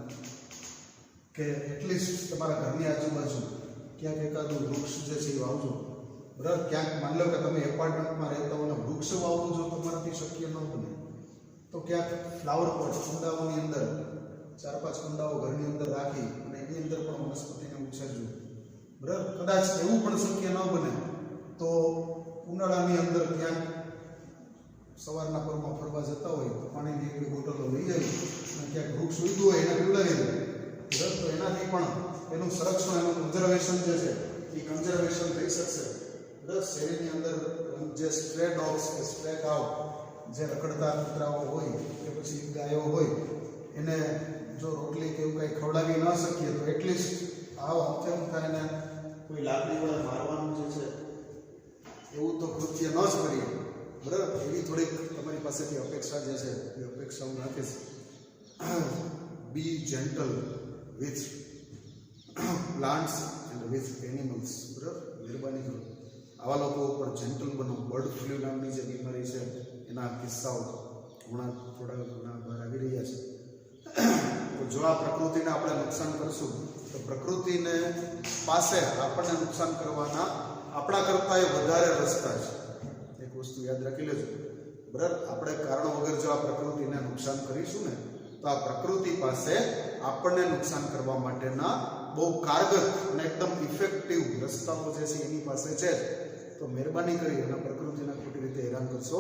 કે એટલીસ્ટ તમારા ઘરની આજુબાજુ ક્યાંક એકાદું વૃક્ષ જે છે એ વાવજો બરાબર. ક્યાંક માની લો કે તમે એપાર્ટમેન્ટમાં રહેતા હો અને વૃક્ષ વાવવું જો તમારાથી શક્ય ન બને તો ક્યાંક ફ્લાવર પોટ કુંડાઓની અંદર 4-5 કુંડાઓ ઘરની અંદર રાખી અને એની અંદર પણ વનસ્પતિને ઉછેરજો. બરાબર. કદાચ એવું પણ શક્ય ન બને તો ઉનાળાની અંદર ક્યાંક સવારના પરમાં ફરવા જતા હોય તો પાણીની એક બોટલો લઈ આવી અને ક્યાંક વૃક્ષ ઉગ્યું હોય એને પીવડાવી દે. બરાબર. તો એનાથી પણ એનું સંરક્ષણ, એનું કન્ઝર્વેશન જે છે એ કન્ઝર્વેશન થઈ શકશે. બરાબર. શેરીની અંદર જે સ્ટ્રે ડોગ્સ કે સ્ટ્રે કાવ જે રખડતા કૂતરાઓ હોય કે પછી ગાયો હોય એને જો રોટલી કે એવું કંઈ ખવડાવી ન શકીએ તો એટલીસ્ટ આમ થાય ને કોઈ લાકડી વડે મારવાનું જે છે એવું તો કૃત્ય ન જ કરીએ. બરાબર. એવી થોડીક તમારી પાસેથી અપેક્ષા જે છે એ અપેક્ષા હું રાખીશ. Be gentle with plants and with animals. બરાબર. મહેરબાની કરો આવા લોકો ઉપર જેન્ટલ બનો. બર્ડ ફ્લૂ નામની જે બીમારી છે એના કિસ્સાઓ હમણાં થોડા બહાર આવી રહ્યા છે. તો જો આ પ્રકૃતિને આપણે નુકસાન કરશું તો પ્રકૃતિને પાસે આપણને નુકસાન કરવાના આપણા કરતાં વધારે રસ્તા છે. એક વસ્તુ યાદ રાખી લેજો. બરાબર. આપણે કારણ વગર જો આ પ્રકૃતિને નુકસાન કરીશું ને તો આ પ્રકૃતિ પાસે આપણને નુકસાન કરવા માટેના બહુ કારગર અને એકદમ ઇફેક્ટિવ રસ્તાઓ જે છે એની પાસે છે. તો મહેરબાની કરી અને પ્રકૃતિને ખોટી રીતે હેરાન કરશો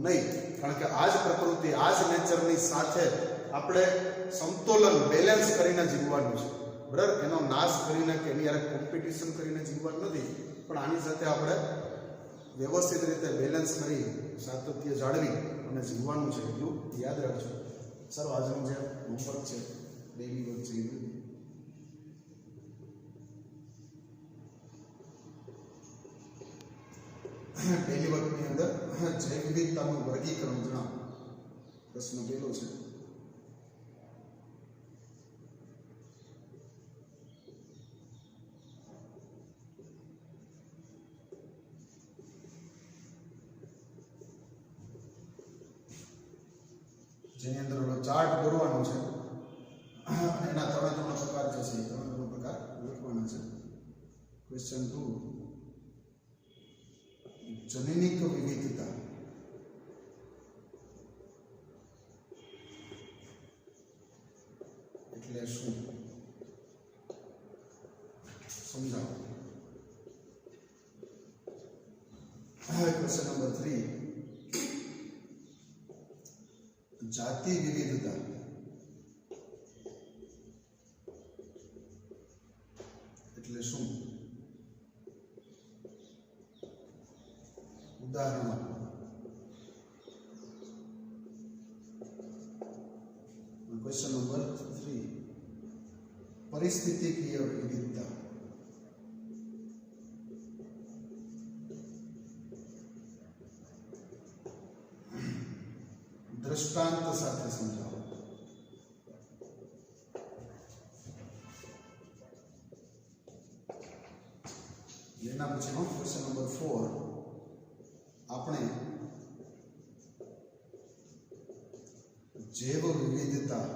નહીં. કારણ કે આ જ પ્રકૃતિ, આ જ નેચરની સાથે આપણે સમતોલન, બેલેન્સ કરીને જીવવાનું છે. બરાબર. એનો નાશ કરીને કે એની યારે કોમ્પિટિશન કરીને જીવવાનું નથી, પણ આની સાથે આપણે વ્યવસ્થિત રીતે બેલેન્સ કરી સાતત્ય જાળવી અને જીવવાનું છે. એટલું યાદ રાખજો. સર, આજનું જે હોમવર્ક છે, ડેઇલી વર્ક છે, ડેઇલી વર્કની અંદર જૈવ વિવિધતાનું વર્ગીકરણ જણાવો. પ્રશ્ન પહેલો છે. જેની અંદર ચાર્ટ દોરવાનો છે અને એના ત્રણ પ્રકાર જે છે એ ત્રણ પ્રકાર લખવાના છે. ક્વેશ્ચન 2, જનનિક વિવિધતા એટલે શું? સમજાવો. ક્વેશ્ચન નંબર 3, જાતિ વિવિધતા એટલે શું? ઉદાહરણ આપો. ક્વેશ્ચન નંબર 3, પરિસ્થિતિકીય વિવિધતા દ્રષ્ટાંત સાથે સમજાવો. એના પછીનો ક્વેશ્ચન નંબર 4, આપણે જૈવ વિવિધતા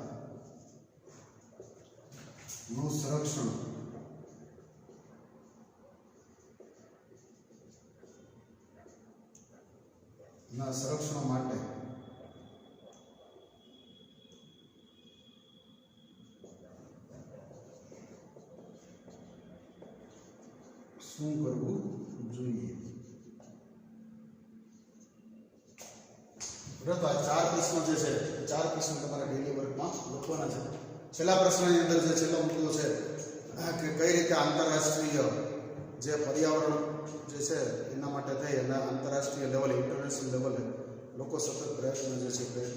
નું સંરક્ષણ માટે શું કરવું જોઈએ? તો આ 4 પ્રશ્નો જે છે, 4 પ્રશ્નો તમારા ડેલી વર્કમાં લખવાના છે. છેલ્લા પ્રશ્નની અંદર જે છેલ્લો મુદ્દો છે કે કઈ રીતે આંતરરાષ્ટ્રીય જે પર્યાવરણ જે છે એના માટે થઈ અને આંતરરાષ્ટ્રીય લેવલે, ઇન્ટરનેશનલ લેવલે લોકો સતત પ્રયત્ન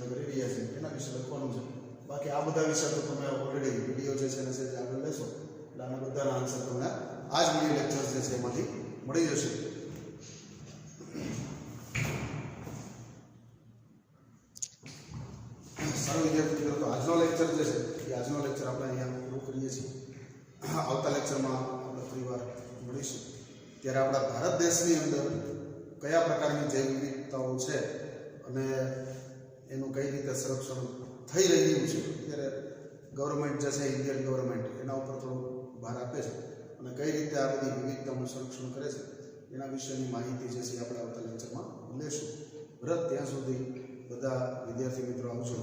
કરી રહ્યા છે એના વિશે લખવાનું છે. બાકી આ બધા વિશે તો તમે ઓલરેડી વિડીયો જે છે એને આગળ લેશો એટલે આના બધાના આન્સર તમને આ જ વિડીયો લેક્ચર જે છે એમાંથી મળી જશે. સારું વિદ્યાર્થી મિત્રો, તો આજનો લેક્ચર જે છે એ આજનો લેક્ચર આપણે અહીંયા પૂરો કરીએ છીએ. આવતા લેક્ચરમાં આપણે ફરીવાર મળીશું. ત્યારે આપણા ભારત દેશની અંદર કયા પ્રકારની જૈવ વિવિધતાઓ છે અને એનું કઈ રીતે સંરક્ષણ થઈ રહ્યું છે, ત્યારે ગવર્મેન્ટ જે છે, ઇન્ડિયન ગવર્મેન્ટ એના ઉપર થોડું ભાર આપે છે અને કઈ રીતે આ બધી વિવિધતાનું સંરક્ષણ કરે છે એના વિશેની માહિતી જે છે આપણે આવતા લેક્ચરમાં લેશું. બરાબર, ત્યાં સુધી બધા વિદ્યાર્થી મિત્રો આવજો.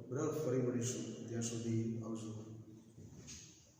બરાબર, ફરી મળીશું. ત્યાં સુધી આવજો.